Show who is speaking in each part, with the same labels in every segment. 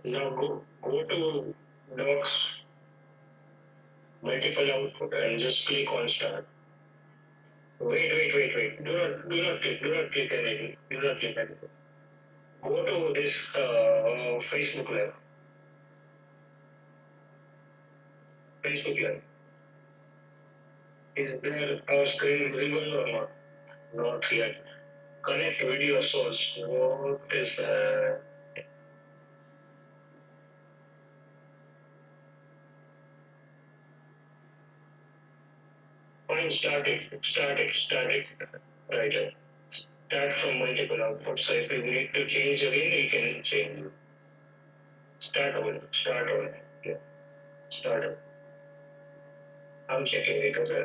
Speaker 1: Now go to docs, multiple output, and just click on start. Wait. Do not click anything. Do not click anything. Go to this Facebook Live. Facebook Live. Is there a screen visible or not? Not yet. Connect video source. What is that? Fine, start it. Right. Start from multiple outputs. So if you need to change again, you can change. Start over. Yeah, start over. I'm checking it, okay?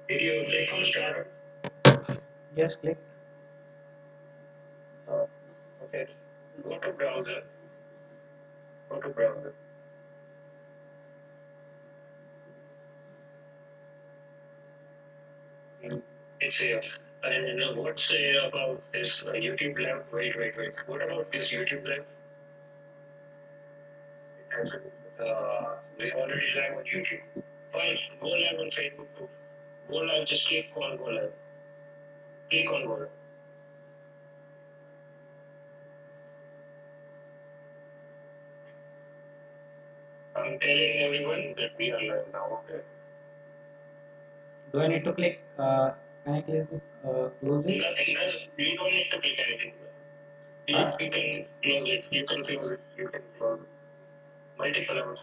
Speaker 1: Did you click on start?
Speaker 2: Yes, click.
Speaker 1: Uh, okay. Go to browser. Go to browser. It's here. And what say about this YouTube Live? Wait. What about this YouTube Live? We already live on YouTube. Fine, go live on Facebook too. Go live, just click on go live. Click on go live. I'm telling everyone that we are live now, okay?
Speaker 2: Do I need to click? Can I click close this?
Speaker 1: Nothing, you don't need to click anything. You can close it, you can close it, you can close it. Multiple hours.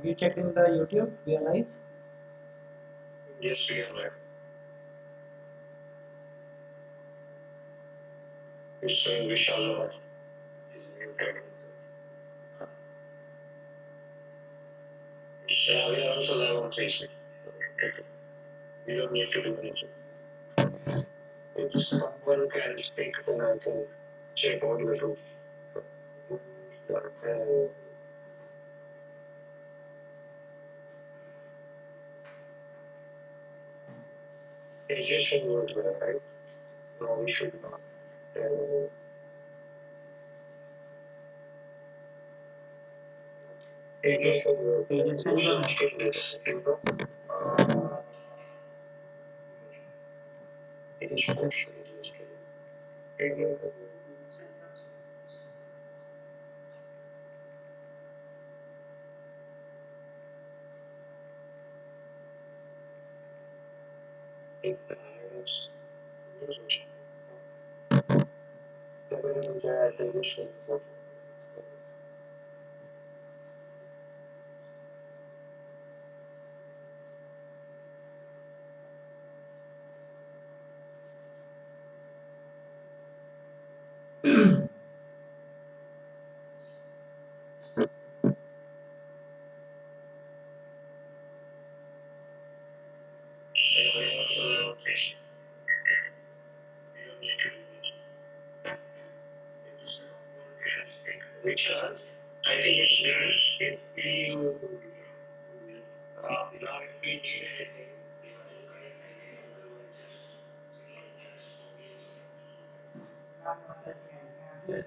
Speaker 2: Have you checked in the YouTube? We are live.
Speaker 1: Yes, we are live. It's saying Vishal is muted. Yeah, we are also live on Facebook. You don't need to do anything. If someone can speak, then I can check on the roof. Suggestion was there, right? No, we should not. Uh, Suggestion was there.
Speaker 2: Yes,
Speaker 1: We
Speaker 2: and
Speaker 1: should skip this, you know? Uh,
Speaker 2: just
Speaker 1: which I think it's good if you now if we need anything.
Speaker 2: yes,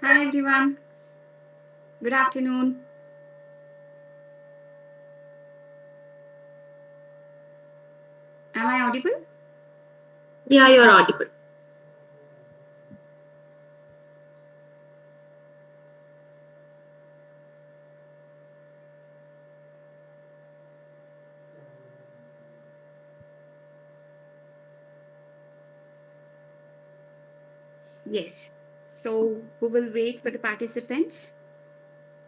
Speaker 3: Hi everyone, good afternoon. Am I audible?
Speaker 4: Yeah, you're audible.
Speaker 3: Yes. So we will wait for the participants.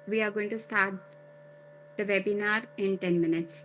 Speaker 3: We are going to start the webinar in 10 minutes.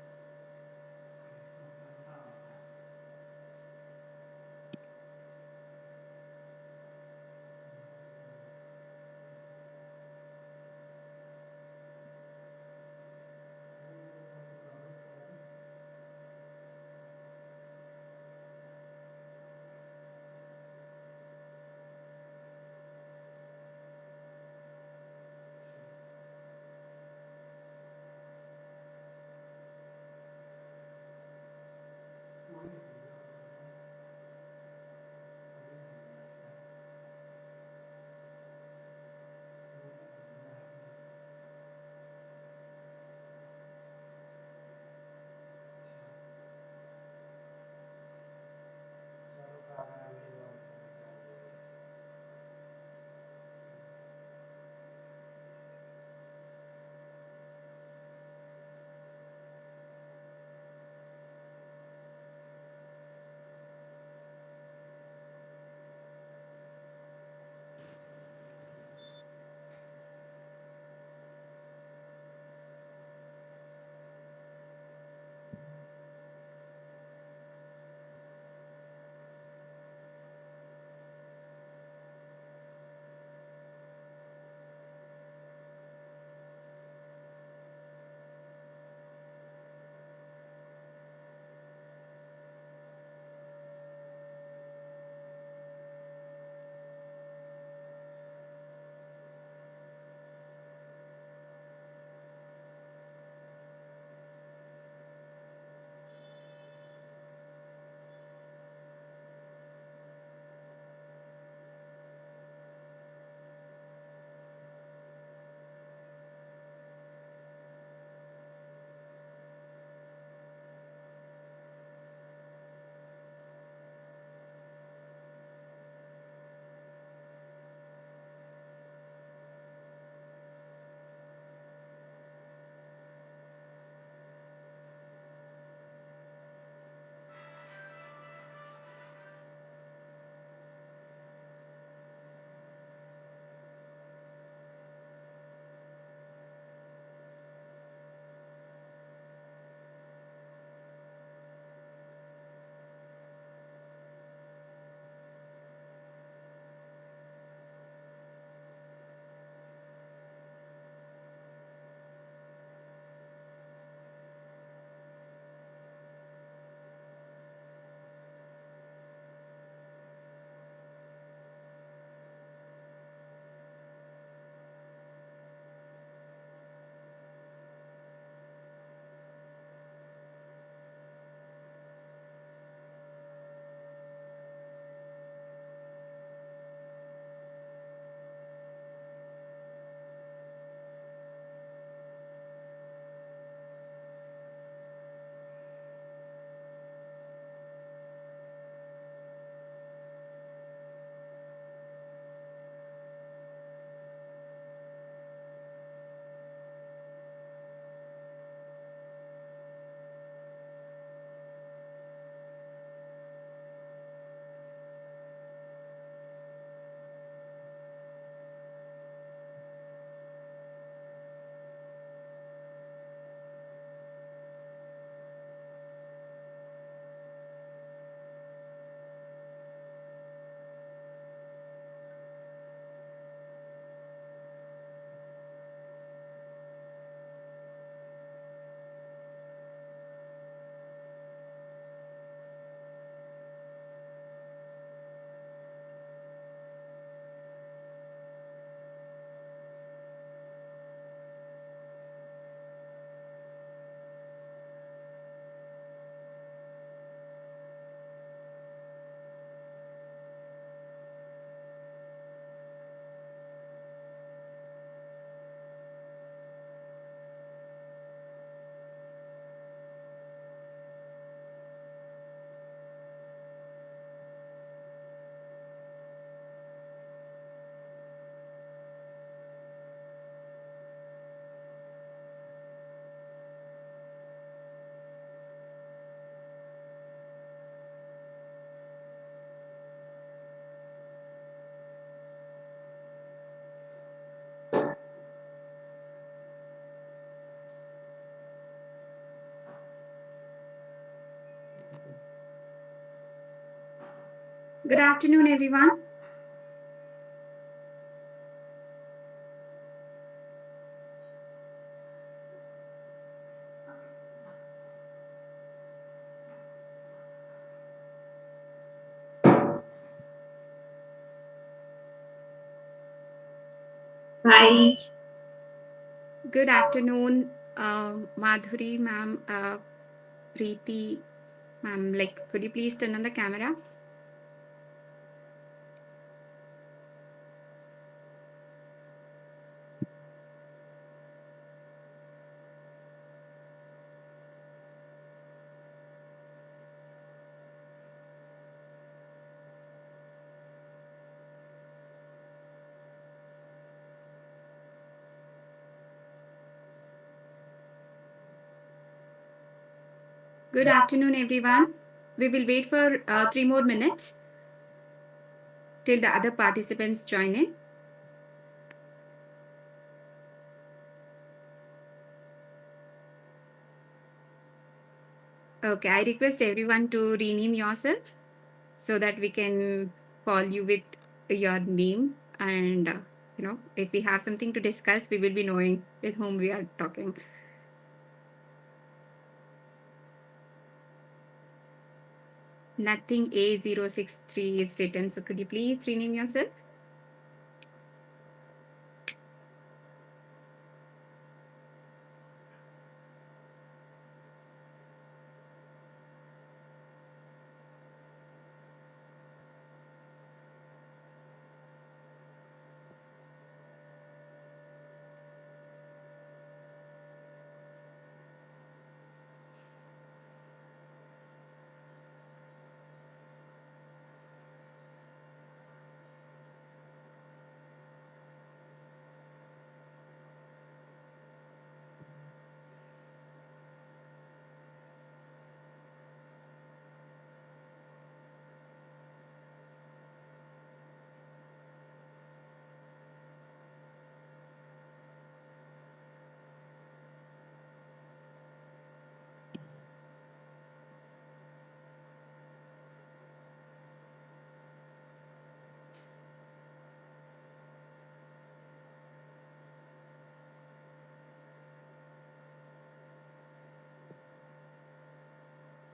Speaker 3: Good afternoon, everyone.
Speaker 4: Hi.
Speaker 3: Good afternoon, Madhuri, ma'am, Preeti, ma'am. Like, could you please turn on the camera? Good afternoon, everyone. We will wait for 3 more minutes till the other participants join in. Okay, I request everyone to rename yourself so that we can call you with your name. And, if we have something to discuss, we will be knowing with whom we are talking. Nothing A063 is written. So could you please rename yourself?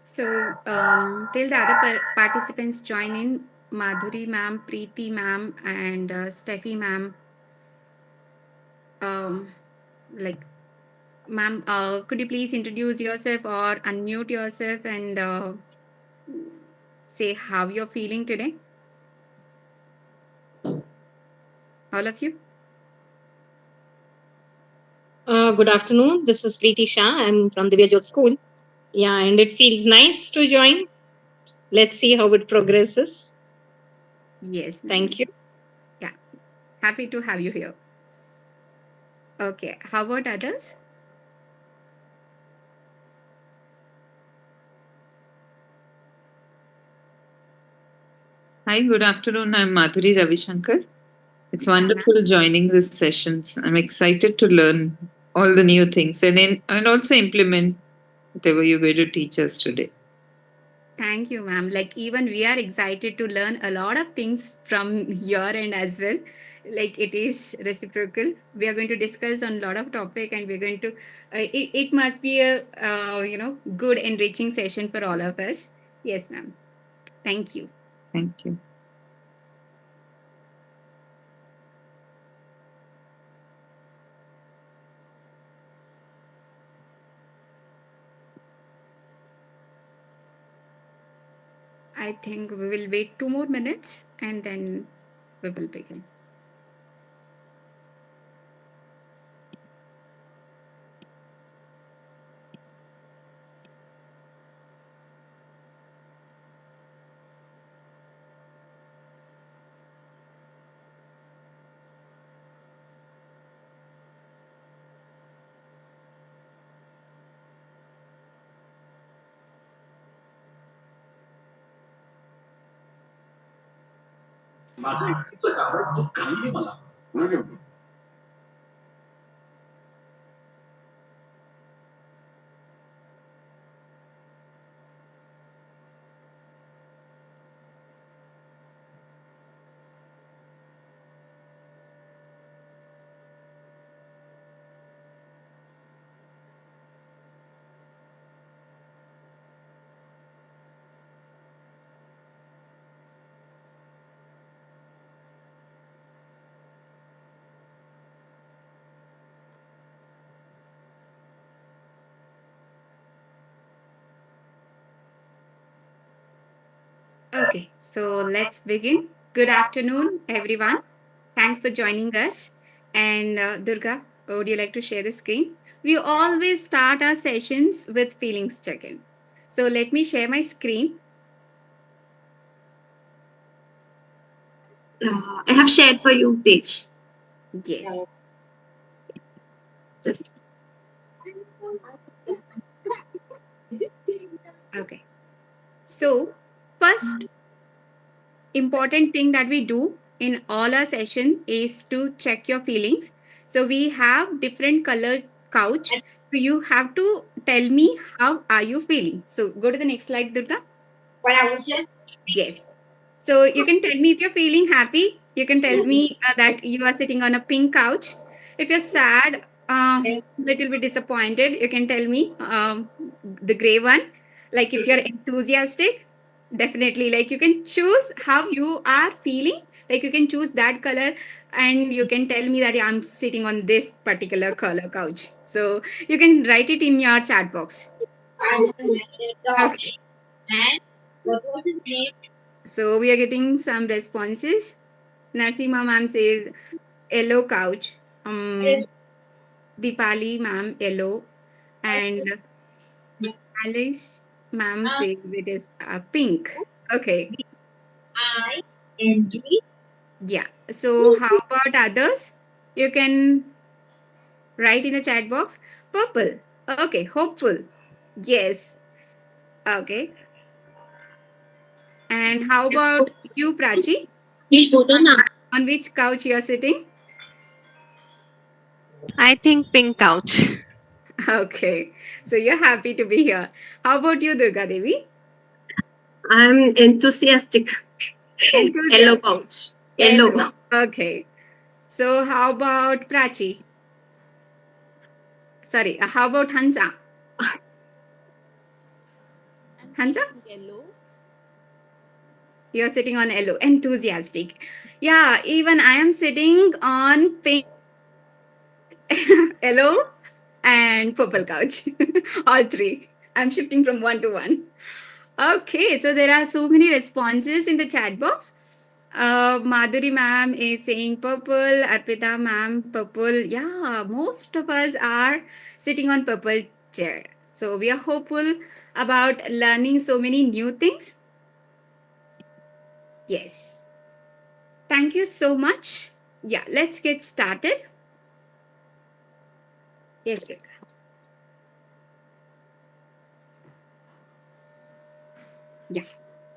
Speaker 3: So till the other participants join in, Madhuri ma'am, Preeti ma'am, and Steffi ma'am, like, ma'am, could you please introduce yourself or unmute yourself and say how you're feeling today? All of you?
Speaker 4: Good afternoon. This is Preeti Shah. I'm from the Jyot School. Yeah, and it feels nice to join. Let's see how it progresses.
Speaker 3: Yes, ma'am.
Speaker 4: Thank you.
Speaker 3: Yeah, happy to have you here. Okay, how about others?
Speaker 5: Hi, good afternoon. I'm Madhuri Ravishankar. It's wonderful joining this sessions. I'm excited to learn all the new things and also implement whatever you're going to teach us today.
Speaker 3: Thank you, ma'am. Like, even we are excited to learn a lot of things from your end as well. Like, it is reciprocal. We are going to discuss on a lot of topic, and we're going to. It must be a good enriching session for all of us. Yes, ma'am. Thank you.
Speaker 5: Thank you.
Speaker 3: I think we will wait 2 more minutes and then we will begin.
Speaker 1: माझं एकटीचं काम आहे तू काही मला
Speaker 3: Okay, so let's begin. Good afternoon, everyone. Thanks for joining us. And Durga, would you like to share the screen? We always start our sessions with feelings check in. So let me share my screen.
Speaker 4: I have shared for you, Tej.
Speaker 3: Yes.
Speaker 4: Just
Speaker 3: Okay. So, first important thing that we do in all our session is to check your feelings. So we have different color couch. So you have to tell me how are you feeling. So go to the next slide, Durga. Yes. So you can tell me if you're feeling happy. You can tell me that you are sitting on a pink couch. If you're sad, little bit disappointed, you can tell me the gray one. Like if you're enthusiastic, definitely. Like you can choose how you are feeling. Like you can choose that color, and you can tell me that yeah, I'm sitting on this particular color couch. So you can write it in your chat box. Okay. So we are getting some responses. Nasima ma'am says yellow couch. Dipali ma'am yellow, and Alice ma'am says it is pink. Okay, yeah. So how about others? You can write in the chat box. Purple. Okay, hopeful. Yes. Okay. And how about you, Prachi? On which couch you are sitting?
Speaker 6: I think pink couch.
Speaker 3: Okay. So you're happy to be here. How about you, Durga Devi?
Speaker 4: I'm enthusiastic. Yellow
Speaker 3: Enthusiastic.
Speaker 4: pouch.
Speaker 3: Yellow.
Speaker 4: Yellow.
Speaker 3: Okay. So how about Prachi? Sorry, how about Hansa? Hansa? You're sitting on yellow. Enthusiastic. Yeah, even I am sitting on pink, yellow, and purple couch. All three. I'm shifting from one to one. Okay, so there are so many responses in the chat box. Madhuri ma'am is saying purple, Arpita ma'am purple. Yeah, most of us are sitting on purple chair. So we are hopeful about learning so many new things. Yes. Thank you so much. Yeah, let's get started. Yes, sir. Yeah.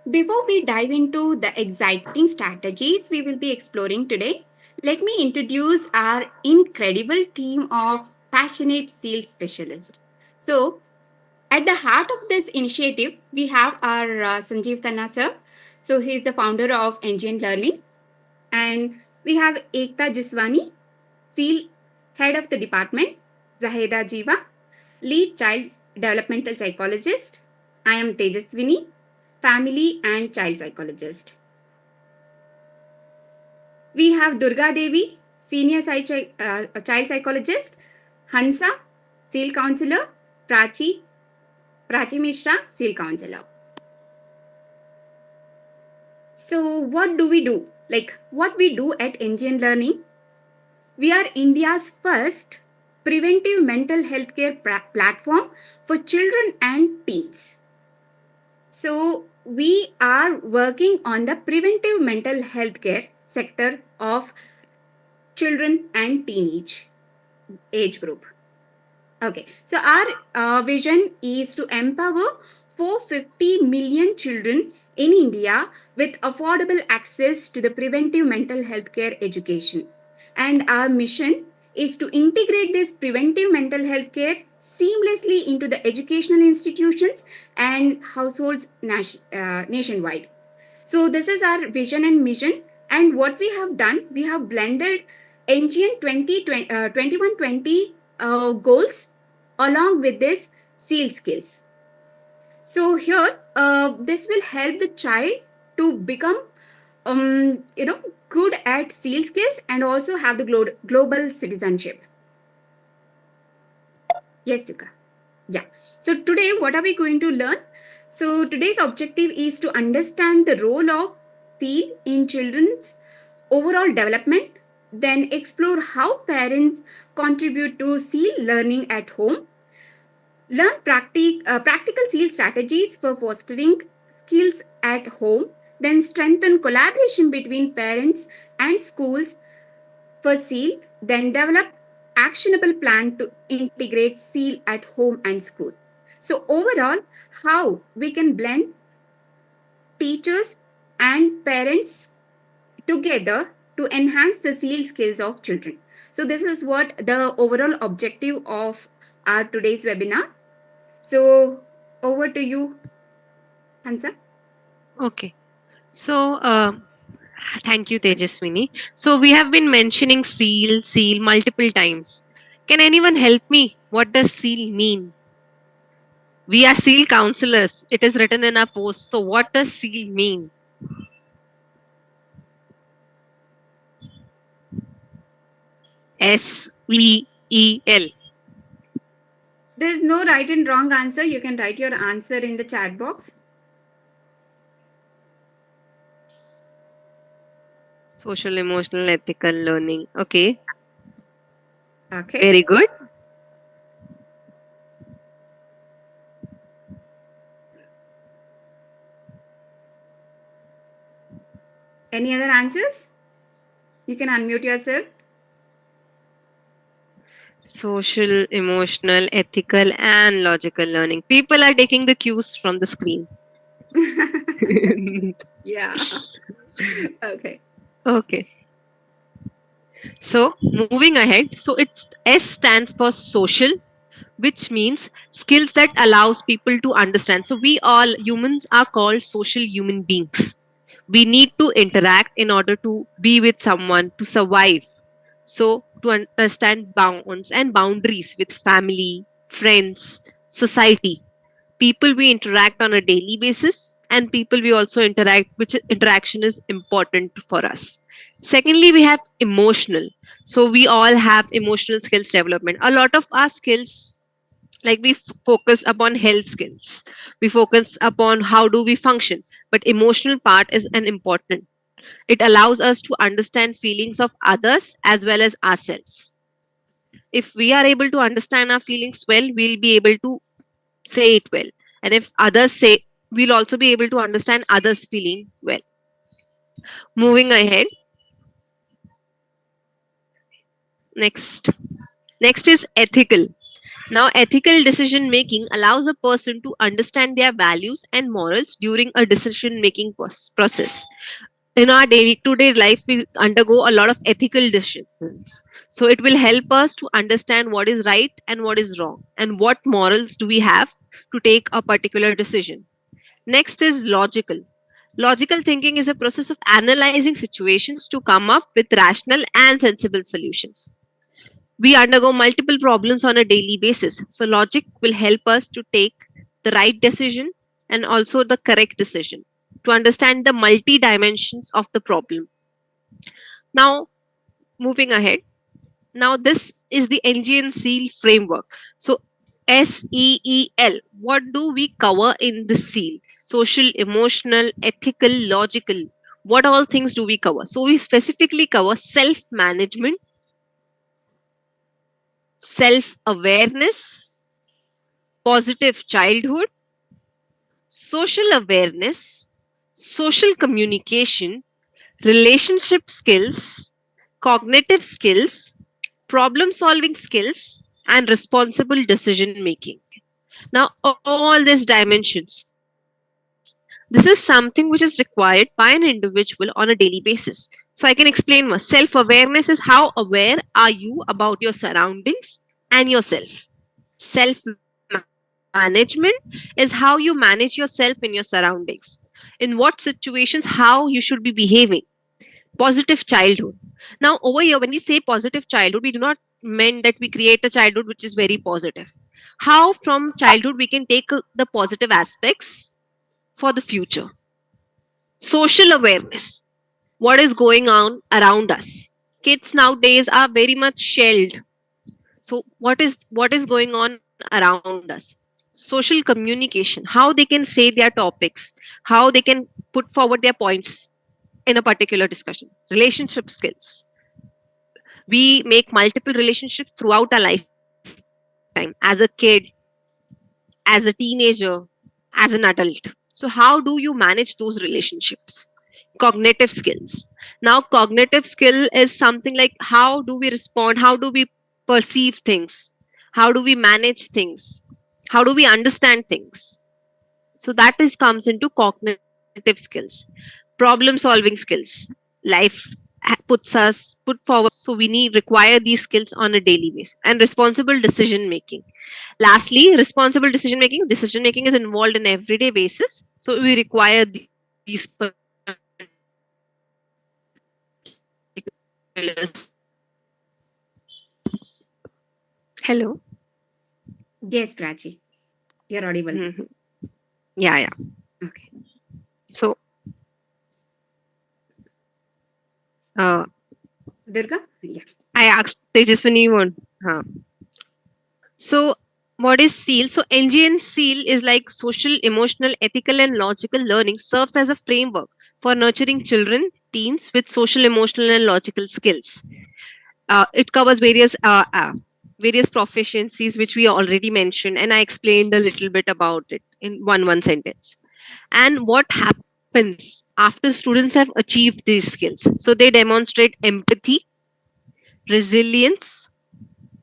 Speaker 3: Before we dive into the exciting strategies we will be exploring today, let me introduce our incredible team of passionate SEAL specialists. So, at the heart of this initiative, we have our Sanjeev Tanna sir. So, he is the founder of Engine Learning. And we have Ekta Jiswani, SEAL head of the department, Zaheda Jiva, lead child developmental psychologist. I am Tejaswini, family and child psychologist. We have Durga Devi, senior child psychologist, Hansa, SEAL counselor, Prachi Mishra, SEAL counselor. So, what do we do? Like, what we do at Engine Learning? We are India's first preventive mental health care platform for children and teens. So, we are working on the preventive mental health care sector of children and teenage age group. Okay, so our vision is to empower 450 million children in India with affordable access to the preventive mental health care education. And our mission is to integrate this preventive mental health care seamlessly into the educational institutions and households nationwide. So this is our vision and mission. And what we have done, we have blended Engine 2120 goals along with this SEAL skills. So here, this will help the child to become, good at SEAL skills and also have the global citizenship. Yes, Tuka. Yeah. So today, what are we going to learn? So today's objective is to understand the role of SEEL in children's overall development, then explore how parents contribute to SEEL learning at home, learn practical SEAL strategies for fostering skills at home, then strengthen collaboration between parents and schools for SEAL, then develop actionable plan to integrate SEAL at home and school. So overall, how we can blend teachers and parents together to enhance the SEAL skills of children. So this is what the overall objective of our today's webinar. So over to you, Hansa.
Speaker 6: Okay. So, thank you, Tejaswini. So, we have been mentioning SEAL multiple times. Can anyone help me? What does SEAL mean? We are SEAL counselors. It is written in our post. So, what does SEAL mean? SEEL.
Speaker 3: There is no right and wrong answer. You can write your answer in the chat box.
Speaker 6: Social, emotional, ethical learning. Okay.
Speaker 3: Okay.
Speaker 6: Very good.
Speaker 3: Any other answers? You can unmute yourself.
Speaker 6: Social, emotional, ethical, and logical learning. People are taking the cues from the screen.
Speaker 3: Yeah. Okay.
Speaker 6: Okay. So, moving ahead. So, it's S stands for social, which means skills that allows people to understand. So, we all humans are called social human beings. We need to interact in order to be with someone to survive. So, to understand bounds and boundaries with family, friends, society, people we interact on a daily basis, and people we also interact, which interaction is important for us. Secondly, we have emotional. So, we all have emotional skills development. A lot of our skills, like we focus upon health skills, we focus upon how do we function, but emotional part is an important. It allows us to understand feelings of others as well as ourselves. If we are able to understand our feelings well, we'll be able to say it well. And if others say, we'll also be able to understand others feeling well. Moving ahead, next. Next is ethical. Now, ethical decision making allows a person to understand their values and morals during a decision making process. In our day to day life, we undergo a lot of ethical decisions. So, it will help us to understand what is right and what is wrong, and what morals do we have to take a particular decision. Next is logical. Logical thinking is a process of analyzing situations to come up with rational and sensible solutions. We undergo multiple problems on a daily basis. So, logic will help us to take the right decision and also the correct decision to understand the multi dimensions of the problem. Now, moving ahead. Now, this is the Engine SEAL framework. So, SEEL. What do we cover in the SEAL? Social, emotional, ethical, logical. What all things do we cover? So, we specifically cover self management, self awareness, positive childhood, social awareness, social communication, relationship skills, cognitive skills, problem solving skills, and responsible decision making. Now, all these dimensions, this is something which is required by an individual on a daily basis. So, I can explain more. Self awareness is how aware are you about your surroundings and yourself. Self management is how you manage yourself in your surroundings. In what situations, how you should be behaving. Positive childhood. Now, over here, when we say positive childhood, we do not mean that we create a childhood which is very positive. How from childhood we can take the positive aspects for the future. Social awareness. What is going on around us? Kids nowadays are very much shelled. So what is going on around us? social communication, how they can say their topics, how they can put forward their points in a particular discussion. Relationship skills, we make multiple relationships throughout our lifetime, as a kid, as a teenager, as an adult. So how do you manage those relationships? Cognitive skills. Now cognitive skill is something like how do we respond, how do we perceive things, how do we manage things, how do we understand things. So that is comes into cognitive skills. Problem solving skills, life puts put forward, so we need require these skills on a daily basis. And responsible decision making. Lastly, responsible decision making is involved in everyday basis, so we require these particular skills. Hello.
Speaker 3: Yes, Prachi. You're audible.
Speaker 6: Mhm. Yeah, yeah.
Speaker 3: Okay.
Speaker 6: So uh,
Speaker 3: Durga? Yeah.
Speaker 6: I asked Tejaswini one. Huh. So, what is SEAL? So, NGN SEAL is like social, emotional, ethical, and logical learning, serves as a framework for nurturing children, teens with social, emotional, and logical skills. It covers various proficiencies which we already mentioned, and I explained a little bit about it in one sentence. And what happens after students have achieved these skills? So they demonstrate empathy, resilience,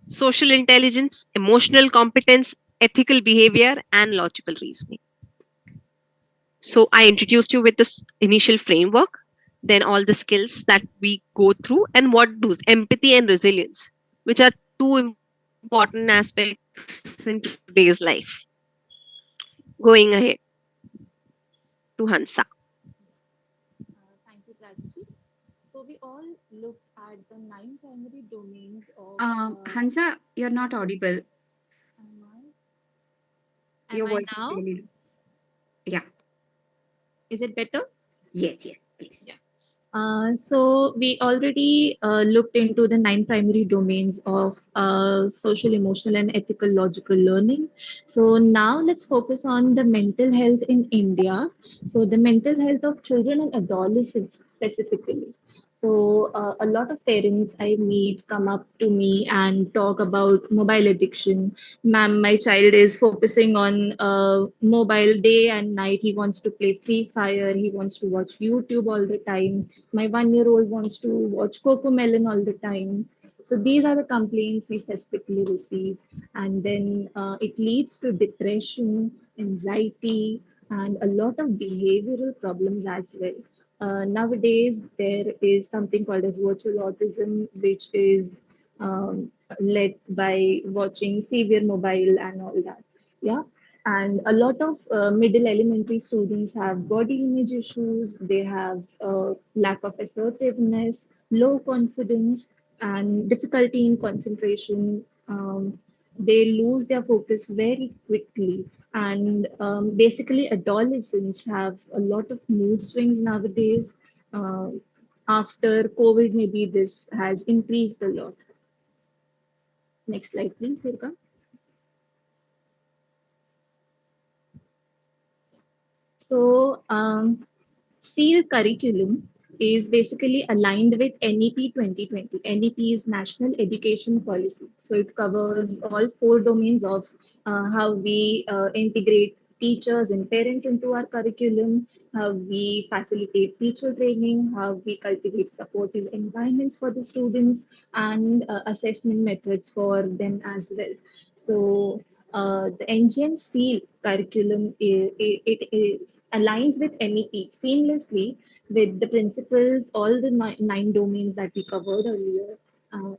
Speaker 6: social intelligence, emotional competence, ethical behavior, and logical reasoning. So, I introduced you with this initial framework, then all the skills that we go through, and what does empathy and resilience, which are two important aspects in today's life. Going ahead to Hansa.
Speaker 7: Thank you, Prachi. So we all looked at the 9 primary domains of.
Speaker 3: Hansa, you're not audible.
Speaker 7: Am
Speaker 3: Your
Speaker 7: I
Speaker 3: voice is
Speaker 7: now?
Speaker 3: really. Yeah.
Speaker 7: Is it better?
Speaker 3: Yes, yes, please.
Speaker 7: Yeah. So we already looked into the 9 primary domains of social, emotional, and ethical logical learning. So now let's focus on the mental health in India. So the mental health of children and adolescents specifically. So a lot of parents I meet come up to me and talk about mobile addiction. Ma'am, my child is focusing on mobile day and night. He wants to play Free Fire. He wants to watch YouTube all the time. My 1 year old wants to watch Coco Melon all the time. So these are the complaints we specifically receive. And then it leads to depression, anxiety, and a lot of behavioral problems as well. Nowadays, there is something called as virtual autism, which is led by watching severe mobile and all that. Yeah. And a lot of middle elementary students have body image issues. They have lack of assertiveness, low confidence, and difficulty in concentration. They lose their focus very quickly. And basically, adolescents have a lot of mood swings nowadays. Uh, After COVID, maybe this has increased a lot. Next slide, please, Durga. So, SEAL curriculum is basically aligned with NEP 2020. NEP is National Education Policy. So it covers all 4 domains of how we integrate teachers and parents into our curriculum, how we facilitate teacher training, how we cultivate supportive environments for the students, and assessment methods for them as well. So the NGN SEAL curriculum it is aligns with NEP seamlessly with the principles, all the 9 domains that we covered earlier.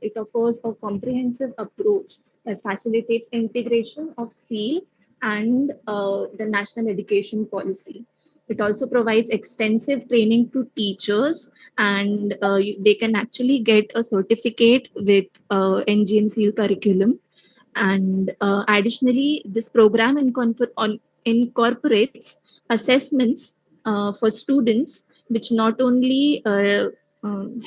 Speaker 7: It offers a comprehensive approach that facilitates integration of SEAL and the national education policy. It also provides extensive training to teachers, and they can actually get a certificate with NGN SEAL curriculum. And additionally, this program incorporates assessments for students, which not only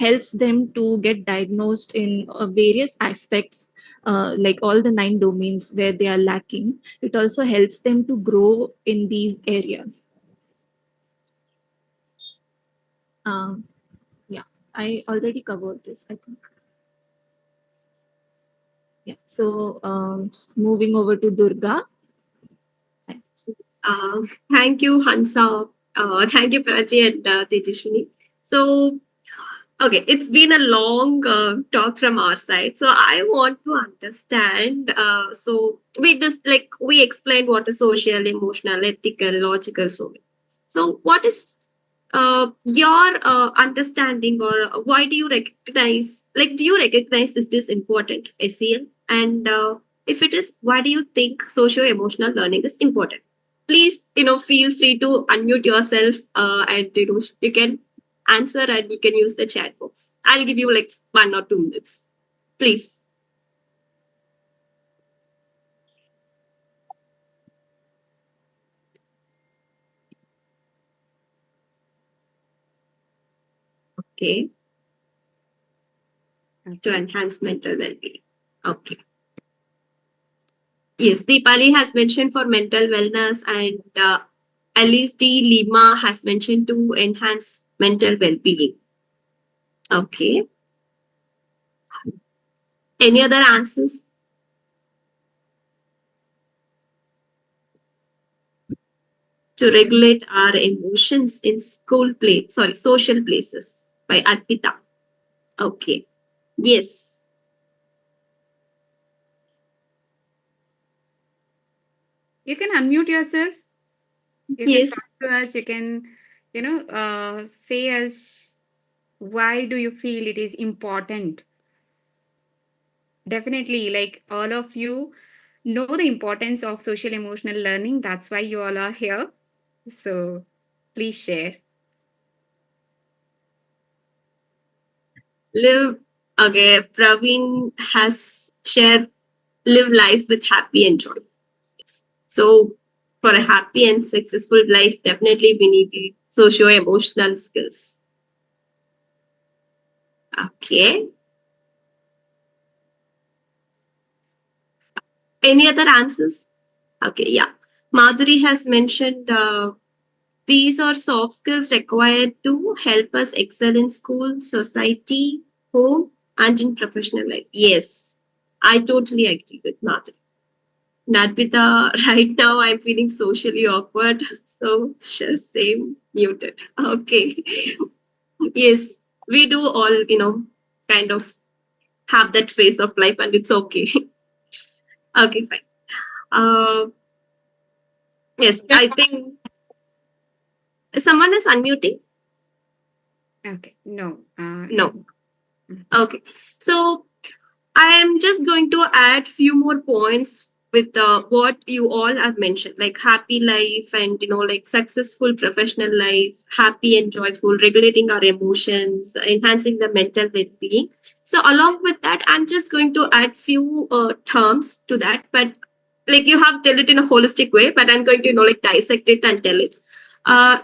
Speaker 7: helps them to get diagnosed in various aspects like all the 9 domains where they are lacking, it also helps them to grow in these areas. Yeah, I already covered this, I think. Yeah, so moving over to Durga.
Speaker 8: Thank you, Hansa. Thank you, Prachi and Tejashwini. So, okay, it's been a long talk from our side. So, I want to understand. So, we explained what is social, emotional, ethical, logical, so many. So, what is your understanding, or why do you recognize? Like, do you recognize is this important, SEL? And if it is, why do you think socio-emotional learning is important? Please, feel free to unmute yourself, and you can answer, and you can use the chat box. I'll give you like 1 or 2 minutes, please. Okay. To enhance mental well-being. Okay. Yes, Deepali has mentioned for mental wellness, and Alice D. Lima has mentioned to enhance mental well-being. Okay. Any other answers? To regulate our emotions in social places by Arpita. Okay. Yes.
Speaker 3: You can unmute yourself. You
Speaker 8: Yes.
Speaker 3: can talk to us. You can, say us why do you feel it is important. Definitely, like all of you know the importance of social emotional learning. That's why you all are here. So please share.
Speaker 8: Live. Okay. Praveen has shared live life with happy and joy. So for a happy and successful life, definitely we need the socio-emotional skills. Okay. Any other answers? Okay, yeah. Madhuri has mentioned these are soft skills required to help us excel in school, society, home, and in professional life. Yes, I totally agree with Madhuri. Narpita, right now I'm feeling socially awkward, so sure, same, muted. Okay. Yes, we do all, kind of have that phase of life, and it's okay. Okay, fine. Uh, yes, I think someone is unmuting.
Speaker 3: Okay. No.
Speaker 8: No. Okay. So I am just going to add few more points with what you all have mentioned, like happy life and like successful professional life, happy and joyful, regulating our emotions, enhancing the mental well-being. So along with that, I'm just going to add few terms to that, but like you have tell it in a holistic way, but I'm going to like dissect it and tell it.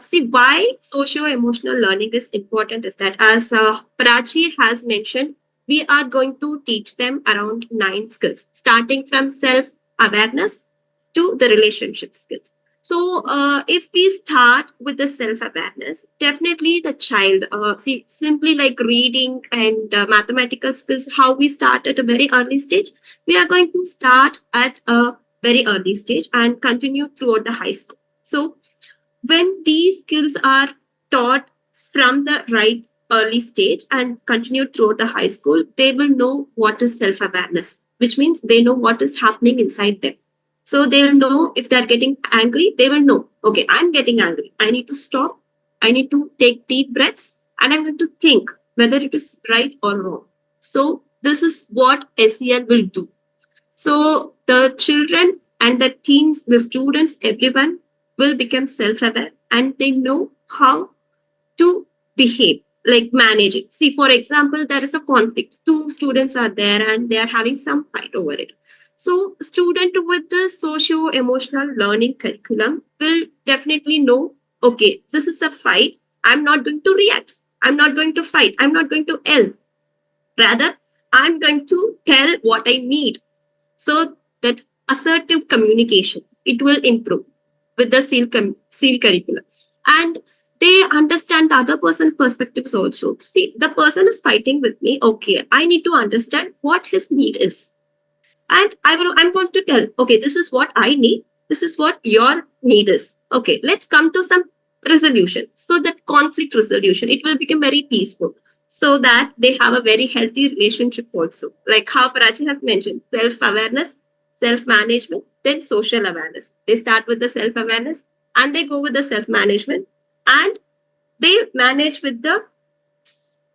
Speaker 8: See why socio-emotional learning is important is that, as Prachi has mentioned, we are going to teach them around 9 skills, starting from self awareness to the relationship skills. So, if we start with the self awareness, definitely the child, see, simply like reading and mathematical skills, how we start at a very early stage, we are going to start at a very early stage and continue throughout the high school. So, when these skills are taught from the right early stage and continued throughout the high school, they will know what is self awareness, which means they know what is happening inside them. So they'll know if they're getting angry, they will know, okay, I'm getting angry. I need to stop. I need to take deep breaths and I'm going to think whether it is right or wrong. So this is what SEL will do. So the children and the teens, the students, everyone will become self-aware and they know how to behave, like manage it. See, for example, there is a conflict. Two students are there and they are having some fight over it. So student with the socio-emotional learning curriculum will definitely know, okay, this is a fight. I'm not going to react. I'm not going to fight. I'm not going to yell. Rather, I'm going to tell what I need. So that assertive communication, it will improve with the SEAL curriculum. And they understand the other person's perspectives also. See, the person is fighting with me. Okay, I need to understand what his need is. And I'm going to tell, okay, this is what I need. This is what your need is. Okay, let's come to some resolution. So that conflict resolution, it will become very peaceful. So that they have a very healthy relationship also. Like how Parachi has mentioned, self-awareness, self-management, then social awareness. They start with the self-awareness and they go with the self-management and they manage with the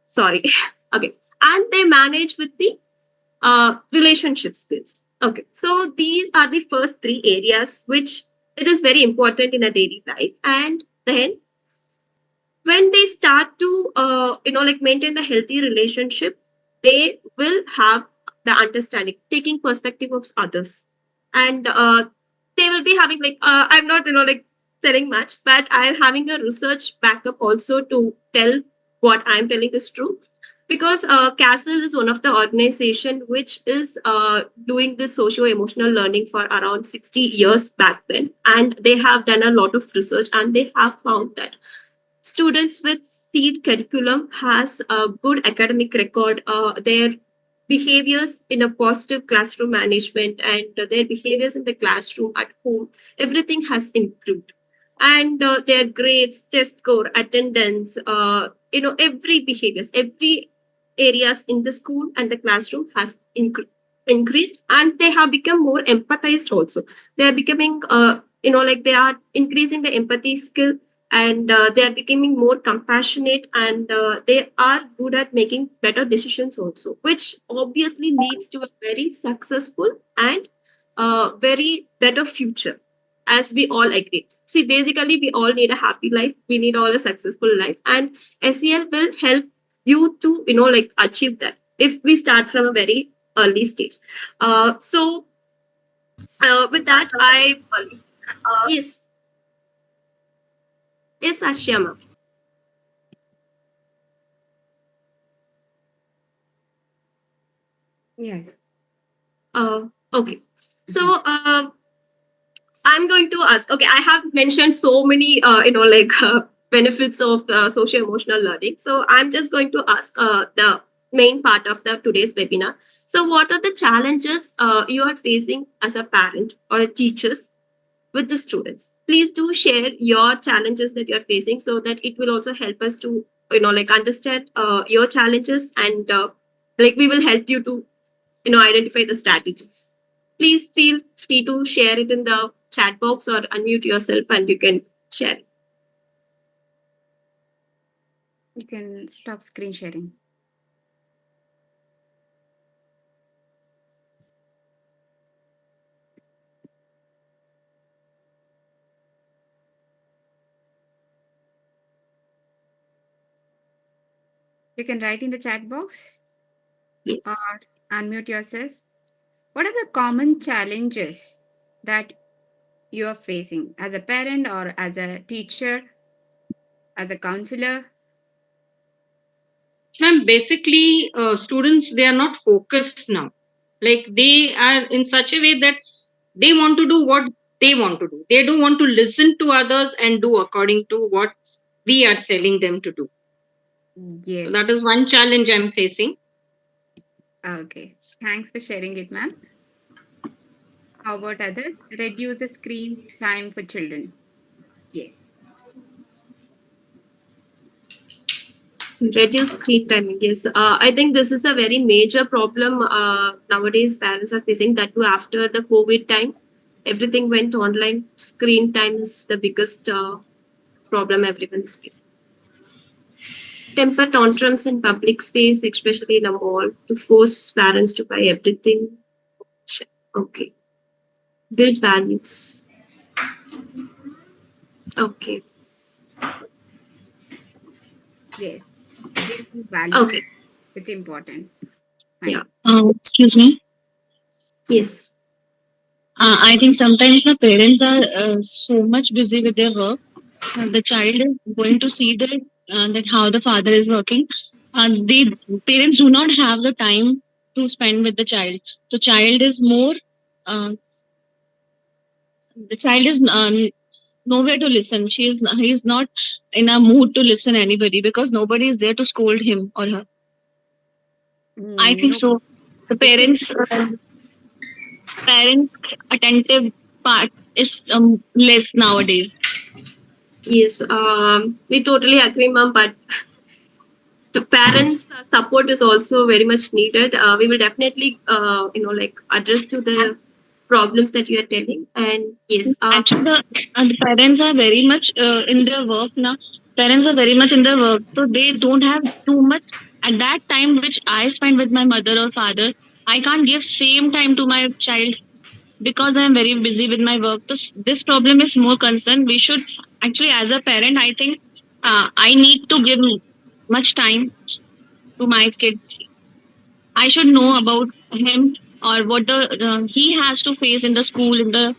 Speaker 8: sorry. Okay. And they manage with the relationship skills. Okay, so these are the first three areas which it is very important in a daily life. And then when they start to like maintain the healthy relationship, they will have the understanding, taking perspective of others, and they will be having like I'm not like telling much, but I'm having a research backup also to tell what I'm telling is true, because Castle is one of the organization which is doing this socio-emotional learning for around 60 years back then, and they have done a lot of research and they have found that students with SEED curriculum has a good academic record. Their behaviors in a positive classroom management and their behaviors in the classroom at home, everything has improved. And their grades, test score, attendance, every behaviors, every areas in the school and the classroom has increased, and they have become more empathized also. They are becoming, like they are increasing the empathy skill, and they are becoming more compassionate, and they are good at making better decisions also, which obviously leads to a very successful and very better future, as we all agree. See, basically we all need a happy life, we need all a successful life, and SEL will help you to like achieve that if we start from a very early stage. So with that I yes, yes, Ashyama.
Speaker 3: Yes.
Speaker 8: Okay. So I'm going to ask. Okay, I have mentioned so many, benefits of social emotional learning. So I'm just going to ask the main part of the today's webinar. So, what are the challenges you are facing as a parent or a teachers with the students? Please do share your challenges that you're facing, so that it will also help us to understand your challenges, and like we will help you to identify the strategies. Please feel free to share it in the chat box or unmute yourself and you can share it.
Speaker 3: You can stop screen sharing. You can write in the chat box
Speaker 8: Yes.
Speaker 3: or unmute yourself. What are the common challenges that you are facing as a parent or as a teacher, as a counselor?
Speaker 4: Ma'am, basically, students, they are not focused now. Like they are in such a way that they want to do what they want to do. They don't want to listen to others and do according to what we are telling them to do. So that
Speaker 3: Yes.
Speaker 4: is one challenge I'm facing.
Speaker 3: Okay. Thanks for sharing it, ma'am. How about others? Reduce the screen time for children. Yes.
Speaker 8: Reduce screen timing. Yes, I think this is a very major problem nowadays. Parents are facing that too after the COVID time. Everything went online. Screen time is the biggest problem everyone is facing. Temper tantrums in public space, especially in a mall, to force parents to buy everything. Okay. Build values. Okay.
Speaker 3: Yes. Building value.
Speaker 8: Okay.
Speaker 3: It's important.
Speaker 8: Yeah.
Speaker 9: Excuse me.
Speaker 8: Yes.
Speaker 9: I think sometimes the parents are so much busy with their work. The child is going to see that how the father is working. The parents do not have the time to spend with the child. So child is more uh, the child is nowhere to listen. He is not in a mood to listen anybody because nobody is there to scold him or her. I think
Speaker 3: No,
Speaker 9: so. The parents attentive part is less nowadays.
Speaker 8: Yes, we totally agree, ma'am. But the parents' support is also very much needed. We will definitely, like address to the problems that you are telling. And yes,
Speaker 9: Actually, the parents are very much in their work now. Parents are very much in their work, so they don't have too much at that time which I spend with my mother or father. I can't give same time to my child because I am very busy with my work. So this problem is more concerned. We should actually, as a parent, I think I need to give much time to my kid. I should know about him or what the he has to face in the school, in the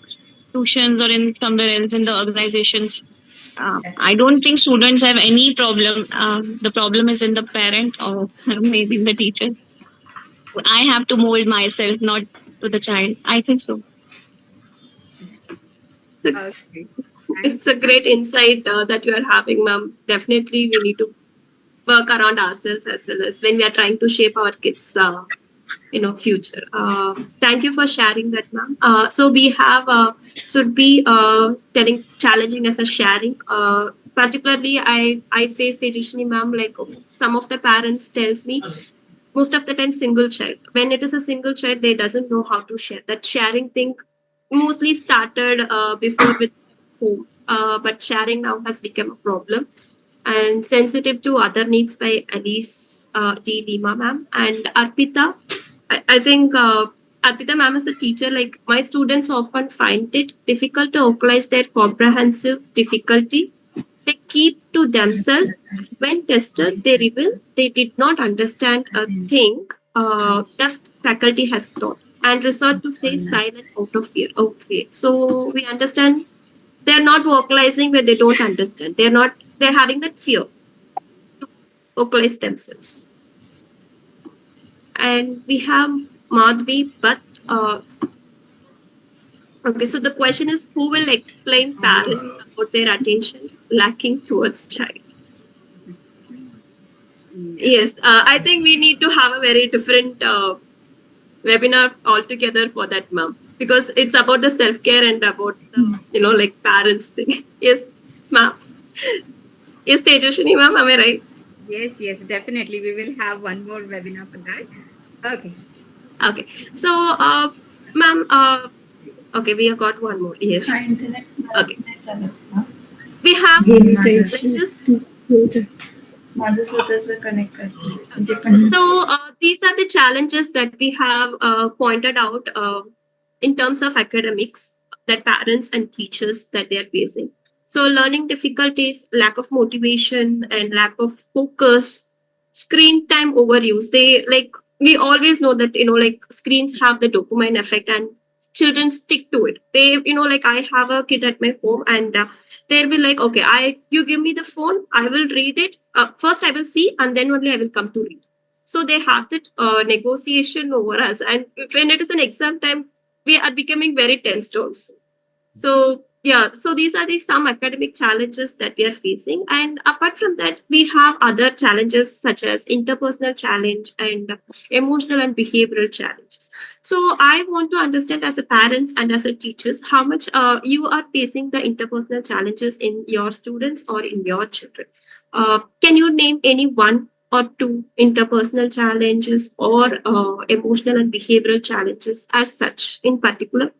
Speaker 9: tuitions, or in somewhere else in the organizations. I don't think students have any problem. The problem is in the parent or maybe in the teacher. I have to mold myself, not to the child. I think so.
Speaker 3: okay. Thank
Speaker 8: it's a great insight that you are having, ma'am. Definitely, we need to work around ourselves as well as when we are trying to shape our kids' future. Thank you for sharing that, ma'am. So we have should be telling challenging as a sharing. Particularly, I face the additionally, ma'am. Like some of the parents tells me most of the time single child. When it is a single child, they doesn't know how to share. That sharing thing mostly started before with home, but sharing now has become a problem. And sensitive to other needs by Alice D. Lima, ma'am, and Arpita. I think Arpita ma'am is a teacher. Like my students often find it difficult to vocalize their comprehensive difficulty. They keep to themselves. When tested, they reveal they did not understand a thing the faculty has taught and resort to say silent out of fear. Okay, so we understand they're not vocalizing when they don't understand. They're having that fear to vocalize themselves. And we have Madhvi, but okay, so the question is who will explain parents about their attention lacking towards child?
Speaker 3: yeah.
Speaker 8: Yes, I think we need to have a very different webinar altogether for that, ma'am, because it's about the self care and about the like parents thing. Yes, ma'am. Yes, Tejashini, ma'am, am I right?
Speaker 3: Yes, yes, definitely. We will have one more webinar for that. Okay.
Speaker 8: Okay, so ma'am, okay, we have got one more. Yes, okay, we have challenges.
Speaker 7: माझं स्वतःच connect करते
Speaker 8: Okay.
Speaker 7: ते पण
Speaker 8: So these are the challenges that we have pointed out in terms of academics that parents and teachers that they are facing. So learning difficulties, lack of motivation, and lack of focus, screen time overuse. They like we always know that like screens have the dopamine effect and children stick to it. They like I have a kid at my home and they'll be like, okay, you give me the phone, I will read it. First I will see and then only I will come to read. So they have that negotiation over us. And when it is an exam time, we are becoming very tensed also. So yeah, so these are the some academic challenges that we are facing. And apart from that, we have other challenges such as interpersonal challenge and emotional and behavioral challenges. So I want to understand as a parents and as a teachers how much you are facing the interpersonal challenges in your students or in your children. Can you name any one or two interpersonal challenges or emotional and behavioral challenges as such in particular?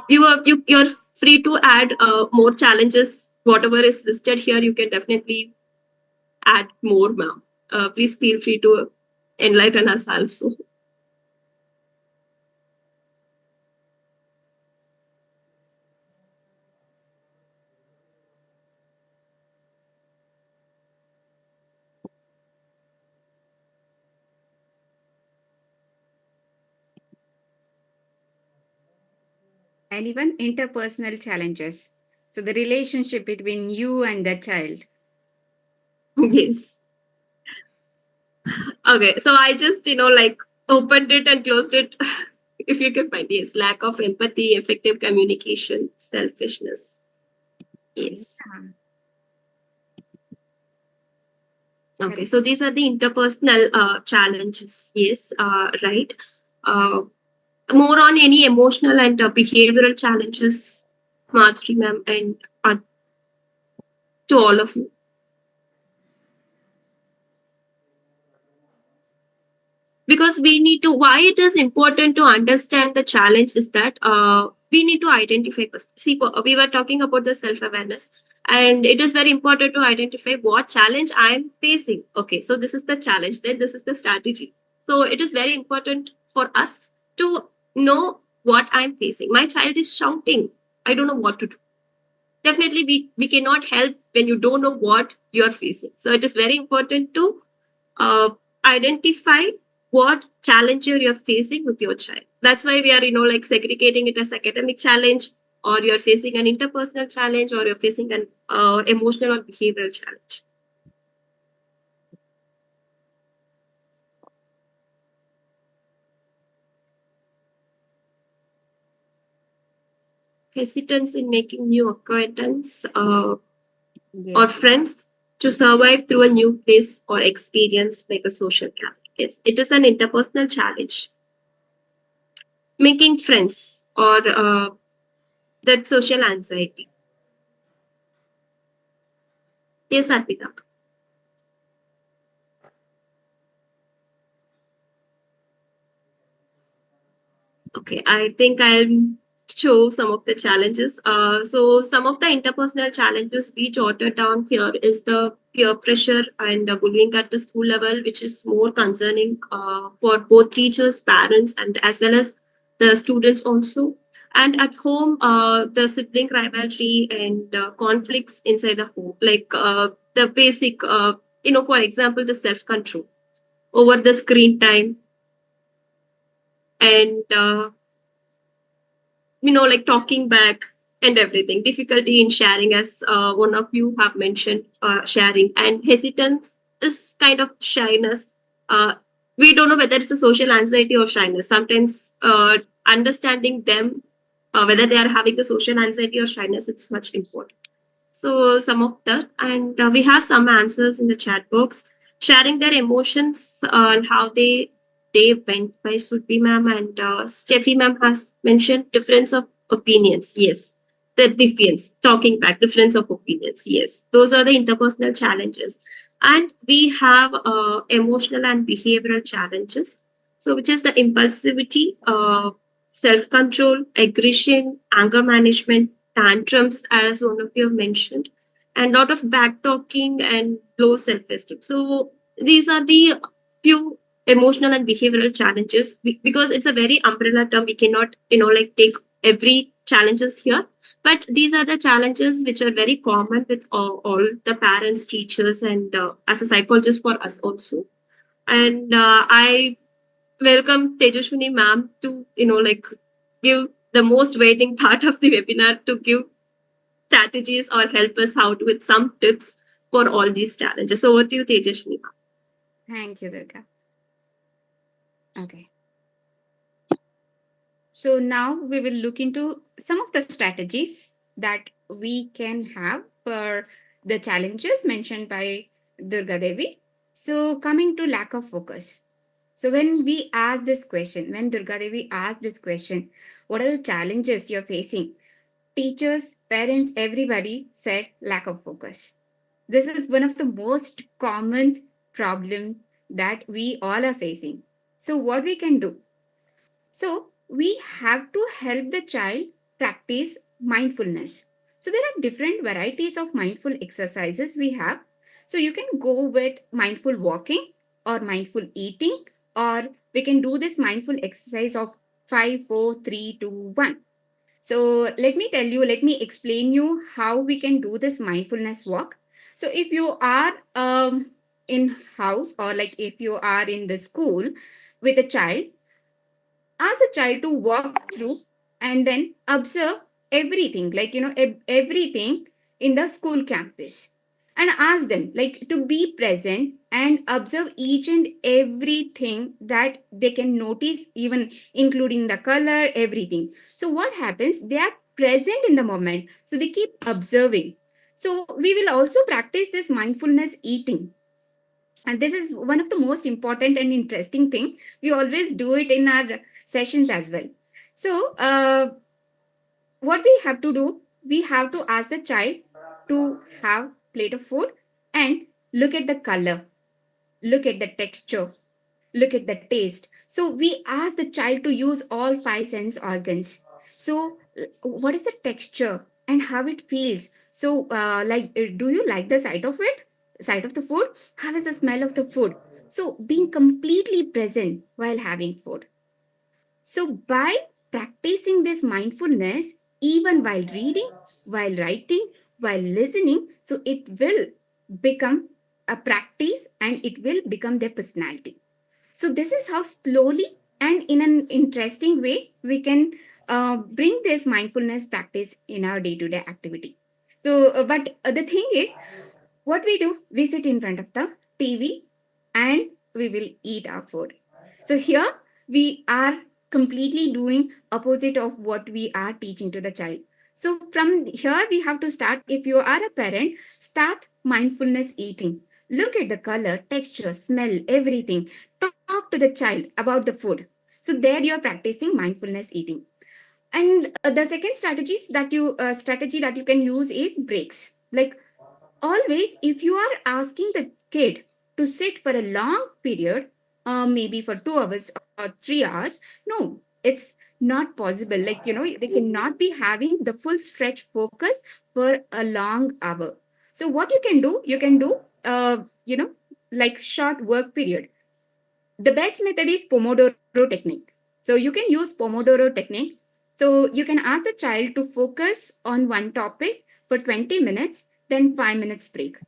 Speaker 8: You're free to add more challenges. Whatever is listed here, you can definitely add more, ma'am. Please feel free to enlighten us also.
Speaker 3: And even interpersonal challenges. So the relationship between you and the child.
Speaker 8: Yes. Okay, so I just, like opened it and closed it. If you can find, yes, lack of empathy, effective communication, selfishness. Yes.
Speaker 3: Yeah.
Speaker 8: Okay,
Speaker 3: Correct.
Speaker 8: so these are the interpersonal challenges. Yes, right. Uh, More on any emotional and behavioral challenges, Madhuri ma'am, and to all of you. Because we need to, why it is important to understand the challenge is that we need to identify first. See, we were talking about the self awareness, and it is very important to identify what challenge I'm facing. Okay, so this is the challenge, then this is the strategy. So it is very important for us to know what I'm facing. My child is shouting, I don't know what to do. Definitely we cannot help when you don't know what you're facing. So it is very important to uh, identify what challenge you're facing with your child. That's why we are, like segregating it as academic challenge, or you're facing an interpersonal challenge, or you're facing an emotional or behavioral challenge. Hesitance in making new acquaintance or
Speaker 3: Yes.
Speaker 8: friends to survive through a new place or experience like a social gathering. Yes, it is an interpersonal challenge. Making friends or that social anxiety. Yes, Arpita. Okay, I think I'll show some of the challenges. So some of the interpersonal challenges we jotted down here is the peer pressure and bullying at the school level, which is more concerning for both teachers, parents, and as well as the students also. And at home, the sibling rivalry and conflicts inside the home, like the basic, for example, the self control over the screen time and like talking back and everything. Difficulty in sharing, as one of you have mentioned, sharing and hesitance is kind of shyness. Uh, we don't know whether it's a social anxiety or shyness. Sometimes understanding them, whether they are having the social anxiety or shyness, it's much important. So some of that, and we have some answers in the chat box. Sharing their emotions and how they went by Sudbi ma'am and Steffi ma'am has mentioned difference of opinions. Yes, the difference, talking back, difference of opinions. Yes, those are the interpersonal challenges, and we have emotional and behavioral challenges. So, which is the impulsivity, self control, aggression, anger management, tantrums, as one of you mentioned, and lot of back talking and low self esteem. So these are the few emotional and behavioral challenges because it's a very umbrella term. We cannot, like take every challenges here, but these are the challenges which are very common with all the parents, teachers, and as a psychologist for us also. And I welcome Tejashwini ma'am to, like give the most waiting part of the webinar to give strategies or help us out with some tips for all these challenges. So over to you, Tejashwini.
Speaker 3: Thank you, Durga. Okay. So now we will look into some of the strategies that we can have for the challenges mentioned by Durga Devi. So coming to lack of focus. So when we ask this question, when Durga Devi asked this question, what are the challenges you're facing? Teachers, parents, everybody said lack of focus. This is one of the most common problem that we all are facing. So what we can do? So we have to help the child practice mindfulness. So there are different varieties of mindful exercises we have. So you can go with mindful walking or mindful eating, or we can do this mindful exercise of 5, 4, 3, 2, 1. So let me explain you how we can do this mindfulness walk. So if you are in house, or like if you are in the school with a child, ask a child to walk through and then observe everything, like, everything in the school campus, and ask them like to be present and observe each and everything that they can notice, even including the color, everything. So what happens, they are present in the moment, so they keep observing. So we will also practice this mindfulness eating, and this is one of the most important and interesting thing. We always do it in our sessions as well. So what we have to do, we have to ask the child to have plate of food and look at the color, look at the texture, look at the taste. So we ask the child to use all five sense organs. So what is the texture and how it feels? So do you like the sight of the food? How is the smell of the food? So being completely present while having food. So, by practicing this mindfulness, even while reading, while writing, while listening, so it will become a practice and it will become their personality. So, this is how slowly and in an interesting way we can bring this mindfulness practice in our day to day activity. So, but the thing is, what we do, we sit in front of the TV and we will eat our food. So here we are completely doing opposite of what we are teaching to the child. So from here we have to start. If you are a parent, start mindfulness eating. Look at the color, texture, smell, everything. Talk to the child about the food. So there you are practicing mindfulness eating. And the second strategy that you can use is breaks. Like, always, if you are asking the kid to sit for a long period, maybe for 2 hours or 3 hours, no, it's not possible. Like, they cannot be having the full stretch focus for a long hour. So what you can do, like short work period. The best method is Pomodoro technique. So you can use Pomodoro technique. So you can ask the child to focus on one topic for 20 minutes, then 5 minutes break.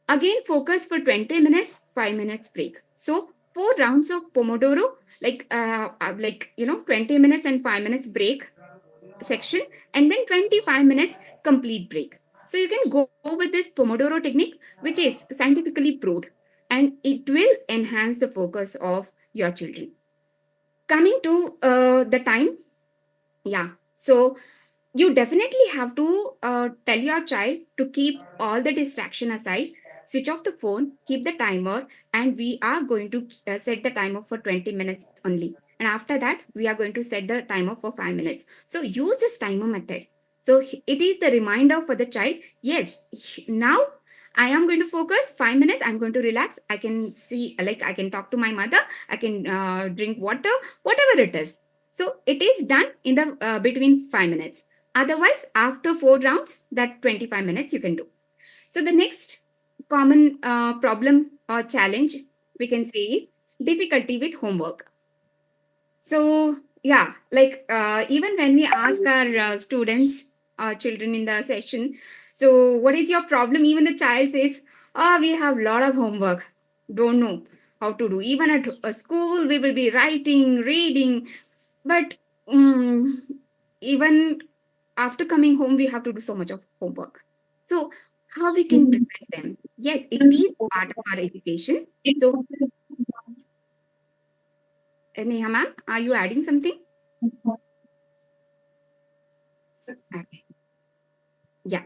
Speaker 3: Again, focus for 20 minutes, 5 minutes break. So 4 rounds of Pomodoro, 20 minutes and 5 minutes break section, and then 25 minutes complete break. So you can go with this Pomodoro technique, which is scientifically proved, and it will enhance the focus of your children. Coming to the time, yeah. So you definitely have to tell your child to keep all the distraction aside, switch off the phone, keep the timer, and we are going to set the timer for 20 minutes only. And after that, we are going to set the timer for 5 minutes. So use this timer method. So it is the reminder for the child. Yes, now I am going to focus 5 minutes. I'm going to relax. I can see, like, I can talk to my mother. I can drink water, whatever it is. So it is done in the between 5 minutes. Otherwise, after 4 rounds, that 25 minutes you can do. So the next common problem or challenge we can say is difficulty with homework. So yeah, like even when we ask our students, children in the session, so what is your problem? Even the child says, "Oh, we have a lot of homework. Don't know how to do. Even at school, we will be writing, reading, but even after coming home, we have to do so much of homework. So how we can prepare them? Yes, it is part of our education. So Neha ma'am, are you adding something? Okay. Yeah.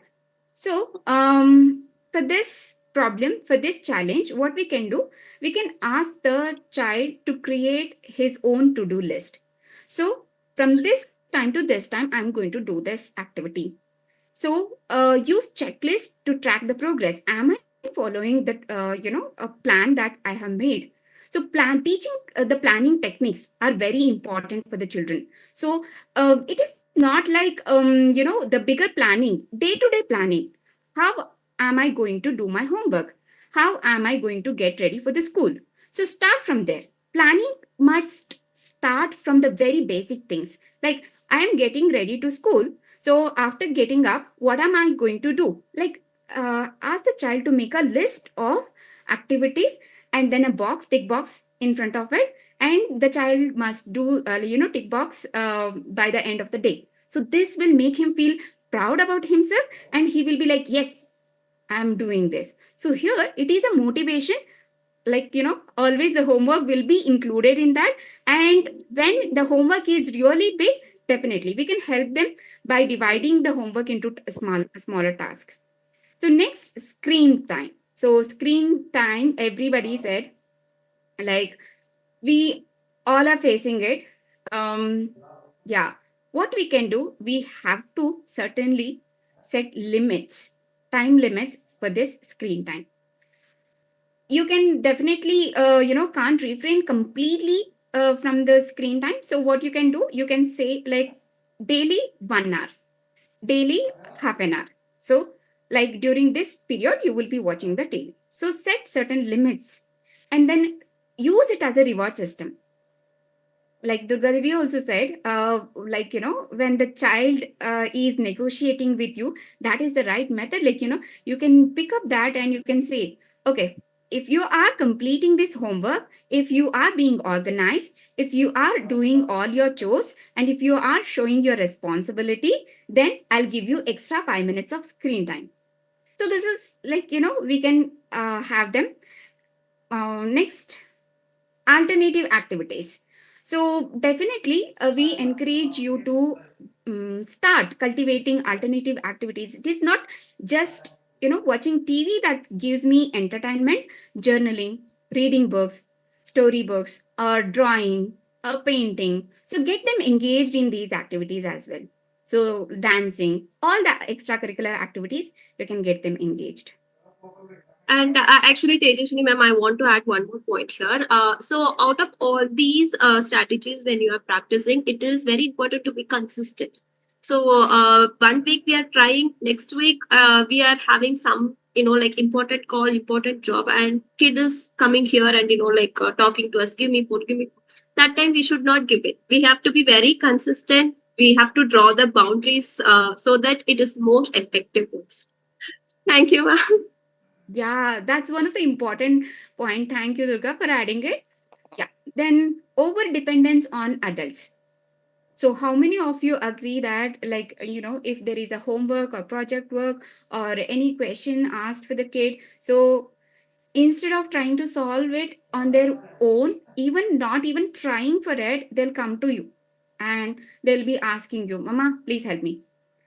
Speaker 3: So for this problem, for this challenge, what we can do, we can ask the child to create his own to-do list. So from this time to this time, I'm going to do this activity. So use checklist to track the progress. Am I following that a plan that I have made? So plan teaching the planning techniques are very important for the children. So it is not like the bigger planning, day to day planning. How am I going to do my homework? How am I going to get ready for the school? So start from there. Planning must start from the very basic things. Like, I am getting ready to school, so after getting up, what am I going to do? Like, ask the child to make a list of activities and then a tick box in front of it. And the child must do, tick box by the end of the day. So this will make him feel proud about himself, and he will be like, yes, I'm doing this. So here it is a motivation, like, always the homework will be included in that. And when the homework is really big, definitely we can help them by dividing the homework into a smaller task. So next, screen time. So screen time, everybody said, like, we all are facing it. Yeah, what we can do, we have to certainly set limits, time limits for this screen time. You can definitely can't refrain completely from the screen time. So what you can do, you can say like daily 1 hour, daily half an hour. So like during this period you will be watching the TV. So set certain limits, and then use it as a reward system. Like Durga Devi also said, like, when the child is negotiating with you, that is the right method. Like, you can pick up that and you can say, okay, if you are completing this homework, if you are being organized, if you are doing all your chores, and if you are showing your responsibility, then I'll give you extra 5 minutes of screen time. So this is like, we can have them. Next, alternative activities. So definitely we encourage you to start cultivating alternative activities. It is not just watching TV that gives me entertainment. Journaling, reading books, storybooks, or drawing, or painting. So get them engaged in these activities as well. So dancing, all the extracurricular activities, you can get them engaged.
Speaker 8: And actually, Tejaswini ma'am, I want to add one more point here. So, out of all these strategies, when you are practicing, it is very important to be consistent. So, 1 week we are trying, next week we are having some, like important call, important job, and kid is coming here and, like talking to us, give me food, give me food. That time we should not give it. We have to be very consistent. We have to draw the boundaries so that it is more effective. Thank you, ma'am.
Speaker 3: Yeah, that's one of the important point. Thank you, Durga, for adding it. Yeah. Then over dependence on adults. So how many of you agree that, like, if there is a homework or project work or any question asked for the kid, so instead of trying to solve it on their own, even not even trying for it, they'll come to you and they'll be asking you, Mama, please help me.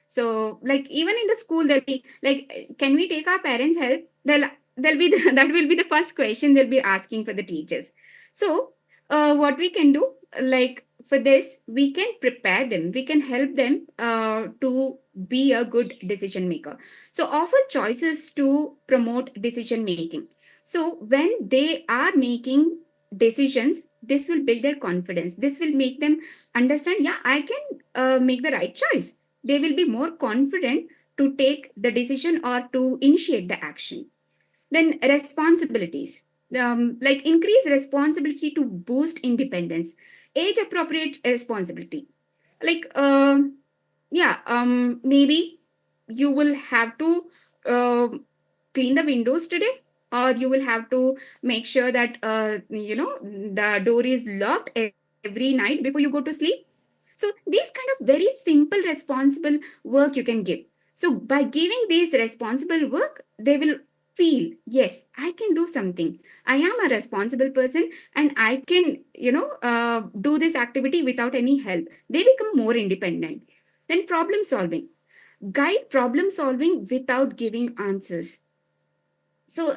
Speaker 3: So like even in the school, they'll be like, can we take our parents' help? They'll be that will be the first question they'll be asking for the teachers. So what we can do, like for this, we can prepare them. We can help them to be a good decision maker. So offer choices to promote decision making. So when they are making decisions, this will build their confidence. This will make them understand, yeah, I can make the right choice. They will be more confident to take the decision or to initiate the action. Then responsibilities, like increase responsibility to boost independence. Age appropriate responsibility, like yeah, maybe you will have to uh, clean the windows today, or you will have to make sure that the door is locked every night before you go to sleep. So these kind of very simple responsible work you can give. So by giving these responsible work, they will feel, yes, I can do something. I am a responsible person and I can, do this activity without any help. They become more independent. Then problem solving. Guide problem solving without giving answers. So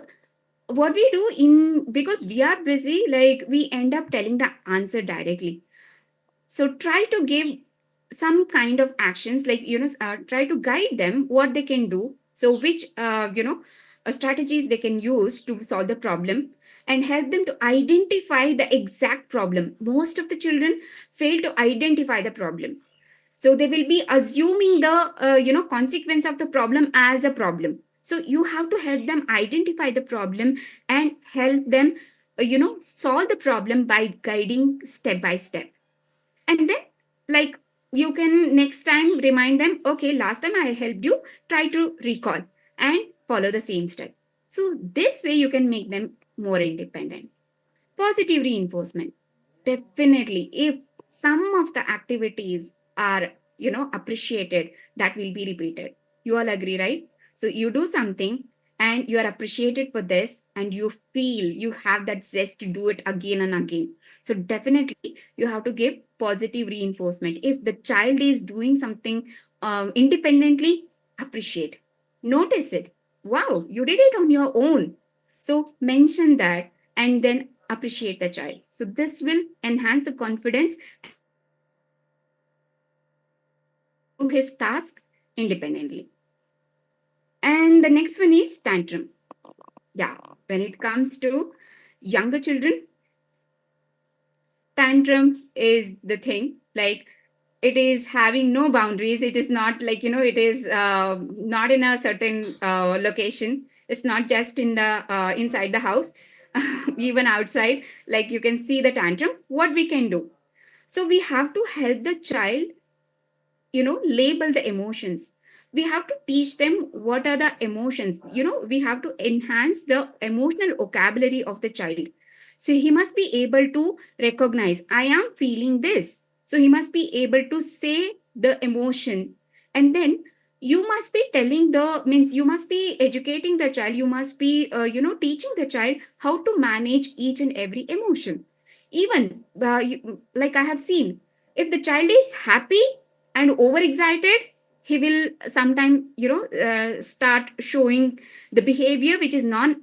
Speaker 3: what we do in, because we are busy, like we end up telling the answer directly. So try to give some kind of actions, like try to guide them what they can do. So which strategies they can use to solve the problem, and help them to identify the exact problem. Most of the children fail to identify the problem, so they will be assuming the consequence of the problem as a problem. So you have to help them identify the problem and help them solve the problem by guiding step by step. And then, like, you can next time remind them, okay, last time I helped you, try to recall and follow the same step. So this way you can make them more independent. Positive reinforcement. Definitely, if some of the activities are appreciated, that will be repeated. You all agree, right? So you do something and you are appreciated for this, and you feel you have that zest to do it again and again. So definitely you have to give positive reinforcement. If the child is doing something independently, appreciate, notice it. Wow, you did it on your own. So mention that and then appreciate the child. So this will enhance the confidence and the child will feel he can do his task independently. And the next one is tantrum. Yeah, when it comes to younger children, tantrum is the thing. Like, it is having no boundaries. It is not like, it is not in a certain location. It's not just in the inside the house, even outside. Like, you can see the tantrum. What we can do? So we have to help the child, label the emotions. We have to teach them what are the emotions. We have to enhance the emotional vocabulary of the child. So he must be able to recognize, I am feeling this. So he must be able to say the emotion. And then you must be telling the means you must be educating the child. You must be teaching the child how to manage each and every emotion. Even like I have seen, if the child is happy and overexcited, he will sometime start showing the behavior which is not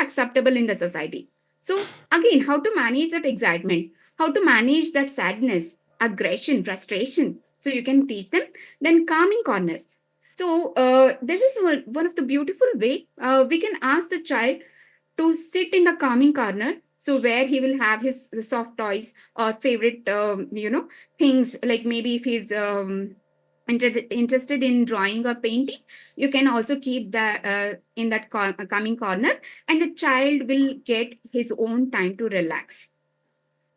Speaker 3: acceptable in the society. So again, how to manage that excitement, how to manage that sadness, aggression, frustration, so you can teach them. Then calming corners. So this is one of the beautiful way we can ask the child to sit in the calming corner, so where he will have his soft toys or favorite things. Like maybe if he's interested in drawing or painting, you can also keep that in that calming corner, and the child will get his own time to relax.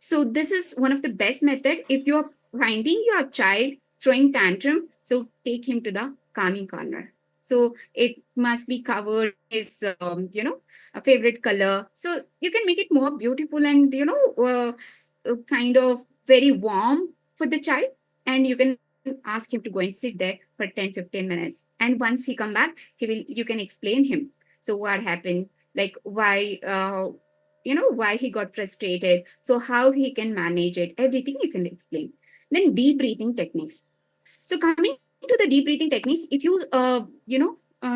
Speaker 3: So this is one of the best method. If you're finding your child throwing tantrum, so take him to the calming corner. So it must be covered in his, a favorite color. So you can make it more beautiful and, kind of very warm for the child. And you can ask him to go and sit there for 10, 15 minutes. And once he come back, you can explain him. So what happened? Like why he got frustrated, so how he can manage it, everything you can explain. Then deep breathing techniques. So coming to the deep breathing techniques, if you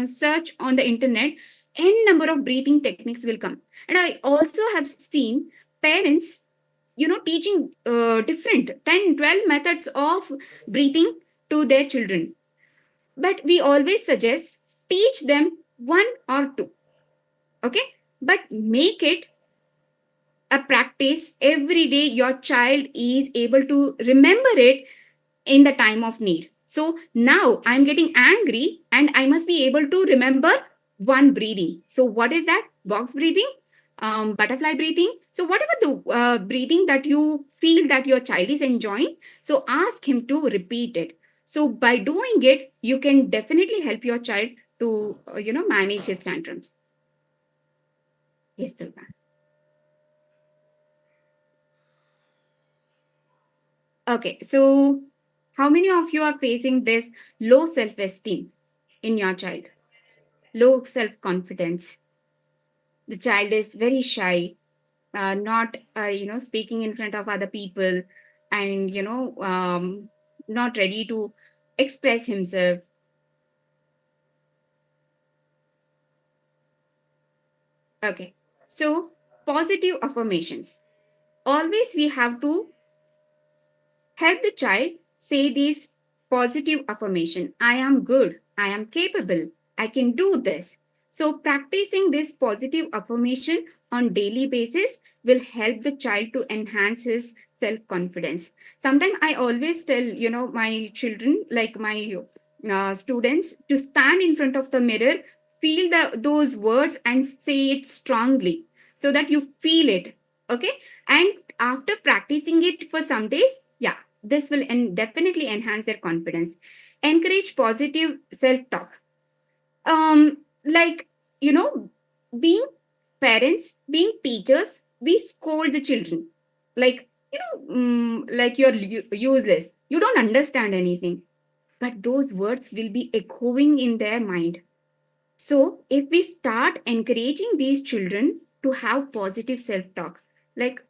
Speaker 3: search on the internet, n number of breathing techniques will come. And I also have seen parents teaching different 10, 12 methods of breathing to their children. But we always suggest teach them one or two. Okay, but make it a practice every day. Your child is able to remember it in the time of need. So now I'm getting angry and I must be able to remember one breathing. So what is that? Box breathing, butterfly breathing. So whatever the breathing that you feel that your child is enjoying, so ask him to repeat it. So by doing it, you can definitely help your child to manage his tantrums. Yes, Durga. Okay, so how many of you are facing this low self-esteem in your child? Low self-confidence. The child is very shy, not speaking in front of other people, and not ready to express himself. Okay, so positive affirmations. Always we have to help the child say these positive affirmation. I am good. I am capable. I can do this. So practicing this positive affirmation on daily basis will help the child to enhance his self-confidence. Sometimes I always tell, my children, like my students, to stand in front of the mirror, feel those words and say it strongly so that you feel it. Okay. And after practicing it for some days, yeah, this will definitely enhance their confidence. Encourage positive self-talk. Like, being parents, being teachers, we scold the children. Like, like you're useless. You don't understand anything. but those words will be echoing in their mind. So, if we start encouraging these children to have positive self talk, like,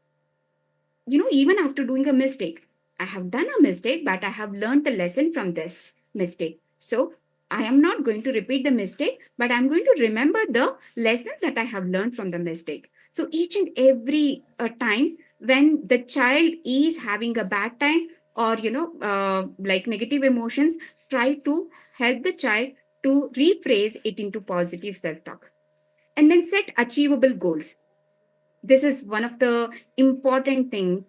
Speaker 3: even after doing a mistake, I have done a mistake, but I have learned the lesson from this mistake. So, I am not going to repeat the mistake, but I'm going to remember the lesson that I have learned from the mistake. So, each and every time when the child is having a bad time or, like negative emotions, try to help the child to rephrase it into positive self talk. And then set achievable goals. This is one of the important thing.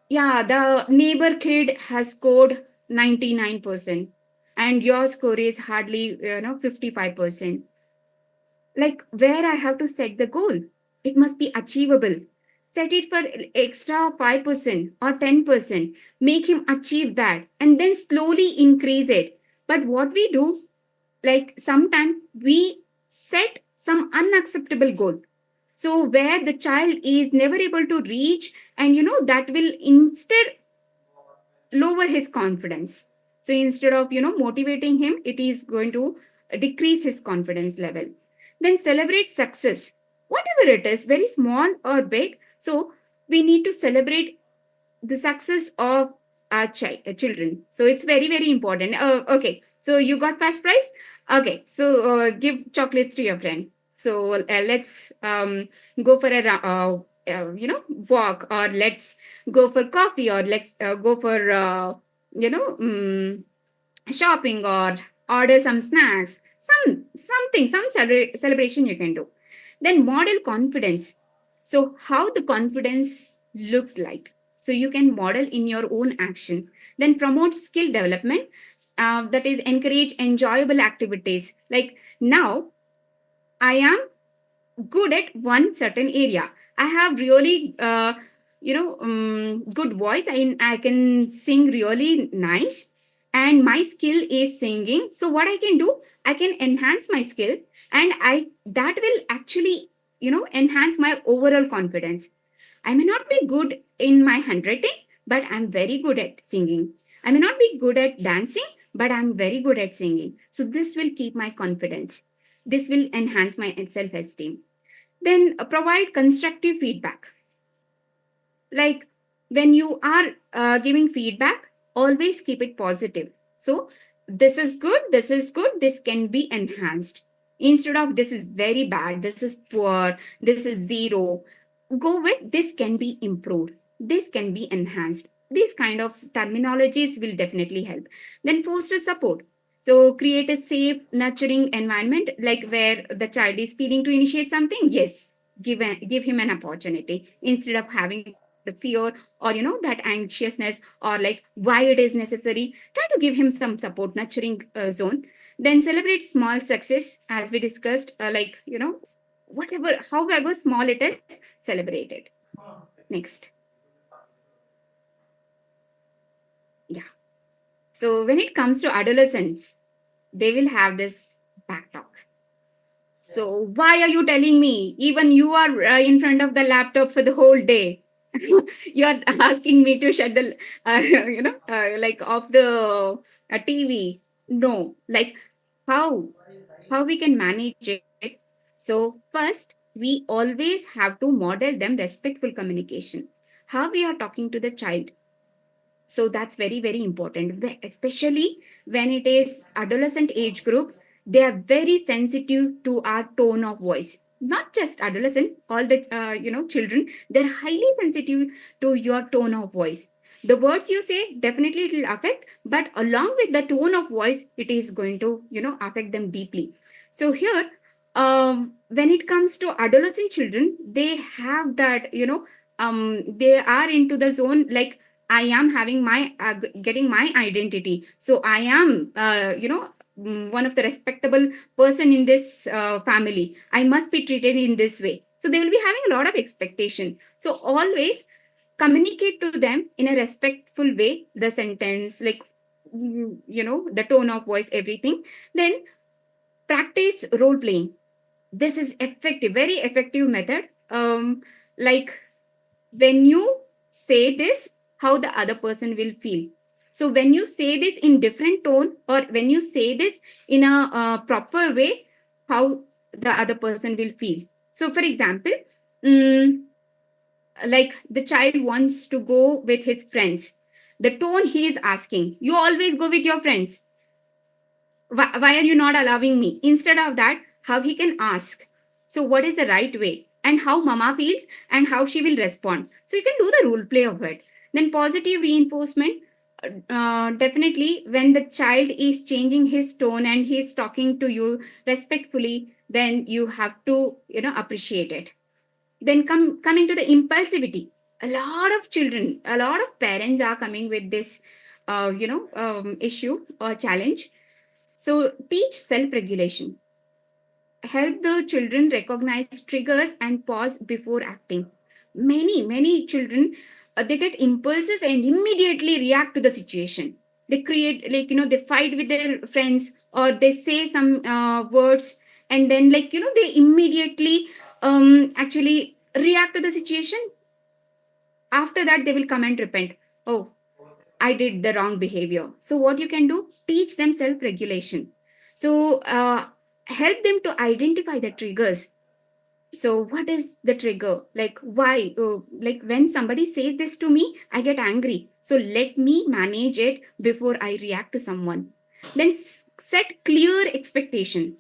Speaker 3: Yeah, the neighbor kid has scored 99% and your score is hardly 55%. Like, where I have to set the goal, it must be achievable. Set it for extra 5% or 10%, make him achieve that and then slowly increase it. But what we do, like sometimes we set some unacceptable goal, so where the child is never able to reach, and that will instead lower his confidence. So instead of motivating him, it is going to decrease his confidence level. Then celebrate success, whatever it is, very small or big. So we need to celebrate the success of our children. So it's very, very important. Okay, so you got first prize. Okay, so give chocolates to your friend. So let's go for a walk, or let's go for coffee, or let's go for you know um, shopping, or order some snacks, some celebration you can do. Then model confidence. So how the confidence looks like, so you can model in your own action. Then promote skill development, that is encourage enjoyable activities. Like, now I am good at one certain area. I have really, good voice. I can sing really nice, and my skill is singing. So what I can do, I can enhance my skill, and that will actually, enhance my overall confidence. I may not be good in my handwriting, but I'm very good at singing. I may not be good at dancing, but I'm very good at singing. So this will keep my confidence. This will enhance my self esteem. Then provide constructive feedback. Like, when you are giving feedback, always keep it positive. So this is good, this is good, this can be enhanced, instead of this is very bad, this is poor, this is zero. Go with this can be improved, this can be enhanced. These kind of terminologies will definitely help. Then foster support. So create a safe nurturing environment, like where the child is feeling to initiate something. Yes, give him an opportunity, instead of having the fear, or that anxiousness, or like why it is necessary. Try to give him some support nurturing zone. Then celebrate small success, as we discussed, like, whatever, however small it is, celebrate it. Next. Yeah. So when it comes to adolescents, they will have this back talk. So why are you telling me? Even you are in front of the laptop for the whole day. You are asking me to shut the, like off the TV. No, like, how how we can manage it. So first, we always have to model them respectful communication. How we are talking to the child, so that's very, very important, especially when it is adolescent age group. They are very sensitive to our tone of voice. Not just adolescent, all the children, they're highly sensitive to your tone of voice. The words you say, definitely it will affect, but along with the tone of voice, it is going to affect them deeply. So here, when it comes to adolescent children, they have that, they are into the zone, like, I am having my getting my identity. So I am, one of the respectable person in this family. I must be treated in this way. So they will be having a lot of expectation. So always communicate to them in a respectful way. The sentence, like, the tone of voice, everything. Then practice role playing. This is effective, very effective method. Like, when you say this, how the other person will feel. So when you say this in different tone, or when you say this in a proper way, how the other person will feel. So for example, mm, like the child wants to go with his friends, the tone he is asking, you always go with your friends, why are you not allowing me? Instead of that, how he can ask, so what is the right way, and how mama feels and how she will respond. So you can do the role play of it. Then positive reinforcement, definitely when the child is changing his tone and he is talking to you respectfully, then you have to appreciate it. Then coming to the impulsivity, a lot of children, a lot of parents are coming with this issue or challenge. So teach self-regulation. Help the children recognize triggers and pause before acting. Many children, they get impulses and immediately react to the situation. They create, like, they fight with their friends, or they say some words, and then, like, they immediately actually react to the situation. After that, they will come and repent. Oh, I did the wrong behavior. So what you can do? Teach them self-regulation. So help them to identify the triggers. So what is the trigger? Like why? Like when somebody says this to me, I get angry. So let me manage it before I react to someone. Then set clear expectation.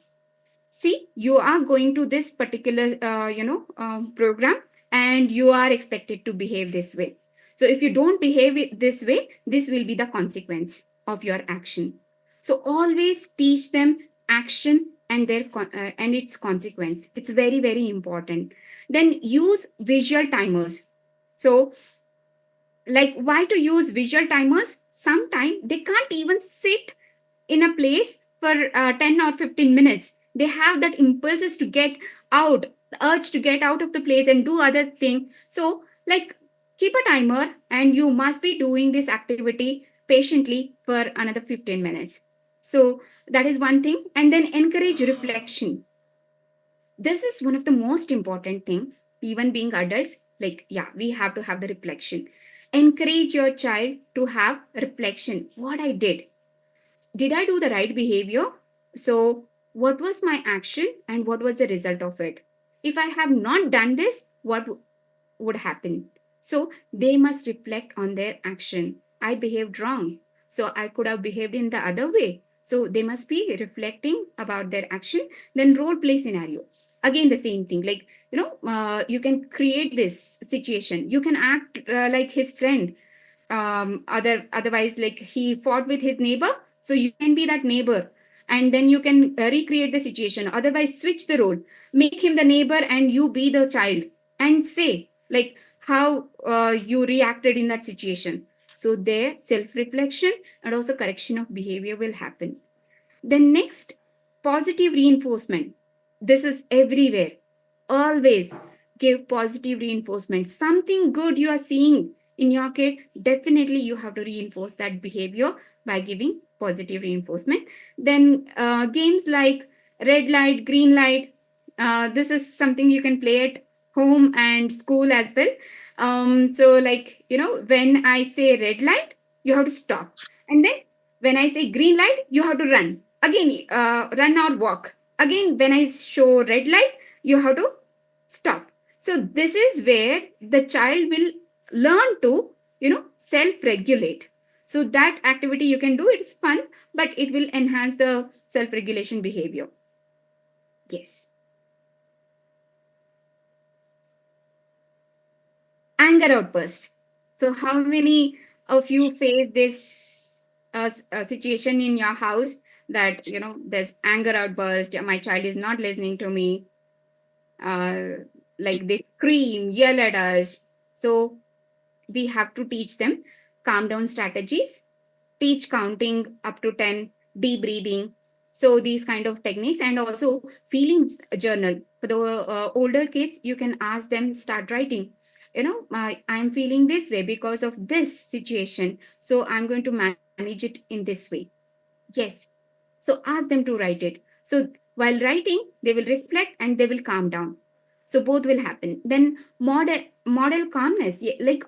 Speaker 3: See, you are going to this particular program, and you are expected to behave this way. So if you don't behave this way, this will be the consequence of your action. So always teach them action and and its consequence. It's very, very important. Then use visual timers. So, like, why to use visual timers? Sometimes they can't even sit in a place for 10 or 15 minutes. They have that impulses to get out, the urge to get out of the place and do other thing. So, like, keep a timer, and you must be doing this activity patiently for another 15 minutes. So that is one thing. And then encourage reflection. This is one of the most important thing. Even being adults, like, yeah, we have to have the reflection. Encourage your child to have reflection. What I did I do the right behavior? So, what was my action and what was the result of it? If I have not done this, what would happen? So, they must reflect on their action. I behaved wrong. So, I could have behaved in the other way. So, they must be reflecting about their action. Then, role play scenario. Again, the same thing. Like, you can create this situation. You can act like his friend. Otherwise, like, he fought with his neighbor, so you can be that neighbor, and then you can recreate the situation. Otherwise, switch the role, make him the neighbor and you be the child, and say, like, how you reacted in that situation. So there, self reflection and also correction of behavior will happen. Then next, positive reinforcement. This is everywhere. Always give positive reinforcement. Something good you are seeing in your kid, definitely you have to reinforce that behavior by giving positive reinforcement. Then games like red light, green light. This is something you can play at home and school as well. So, like, when I say red light, you have to stop. And then when I say green light, you have to run. Again, run or walk. Again, when I show red light, you have to stop. So this is where the child will learn to, self-regulate. So that activity you can do, it's fun, but it will enhance the self-regulation behavior. Yes. Anger outburst. So how many of you face this situation in your house, that there's anger outburst, my child is not listening to me, like they scream, yell at us. So we have to teach them calm down strategies, teach counting up to 10, deep breathing. So these kind of techniques, and also feeling journal. For the older kids, you can ask them, start writing. I'm feeling this way because of this situation. So I'm going to manage it in this way. Yes. So ask them to write it. So while writing, they will reflect and they will calm down. So both will happen. Then model calmness. Like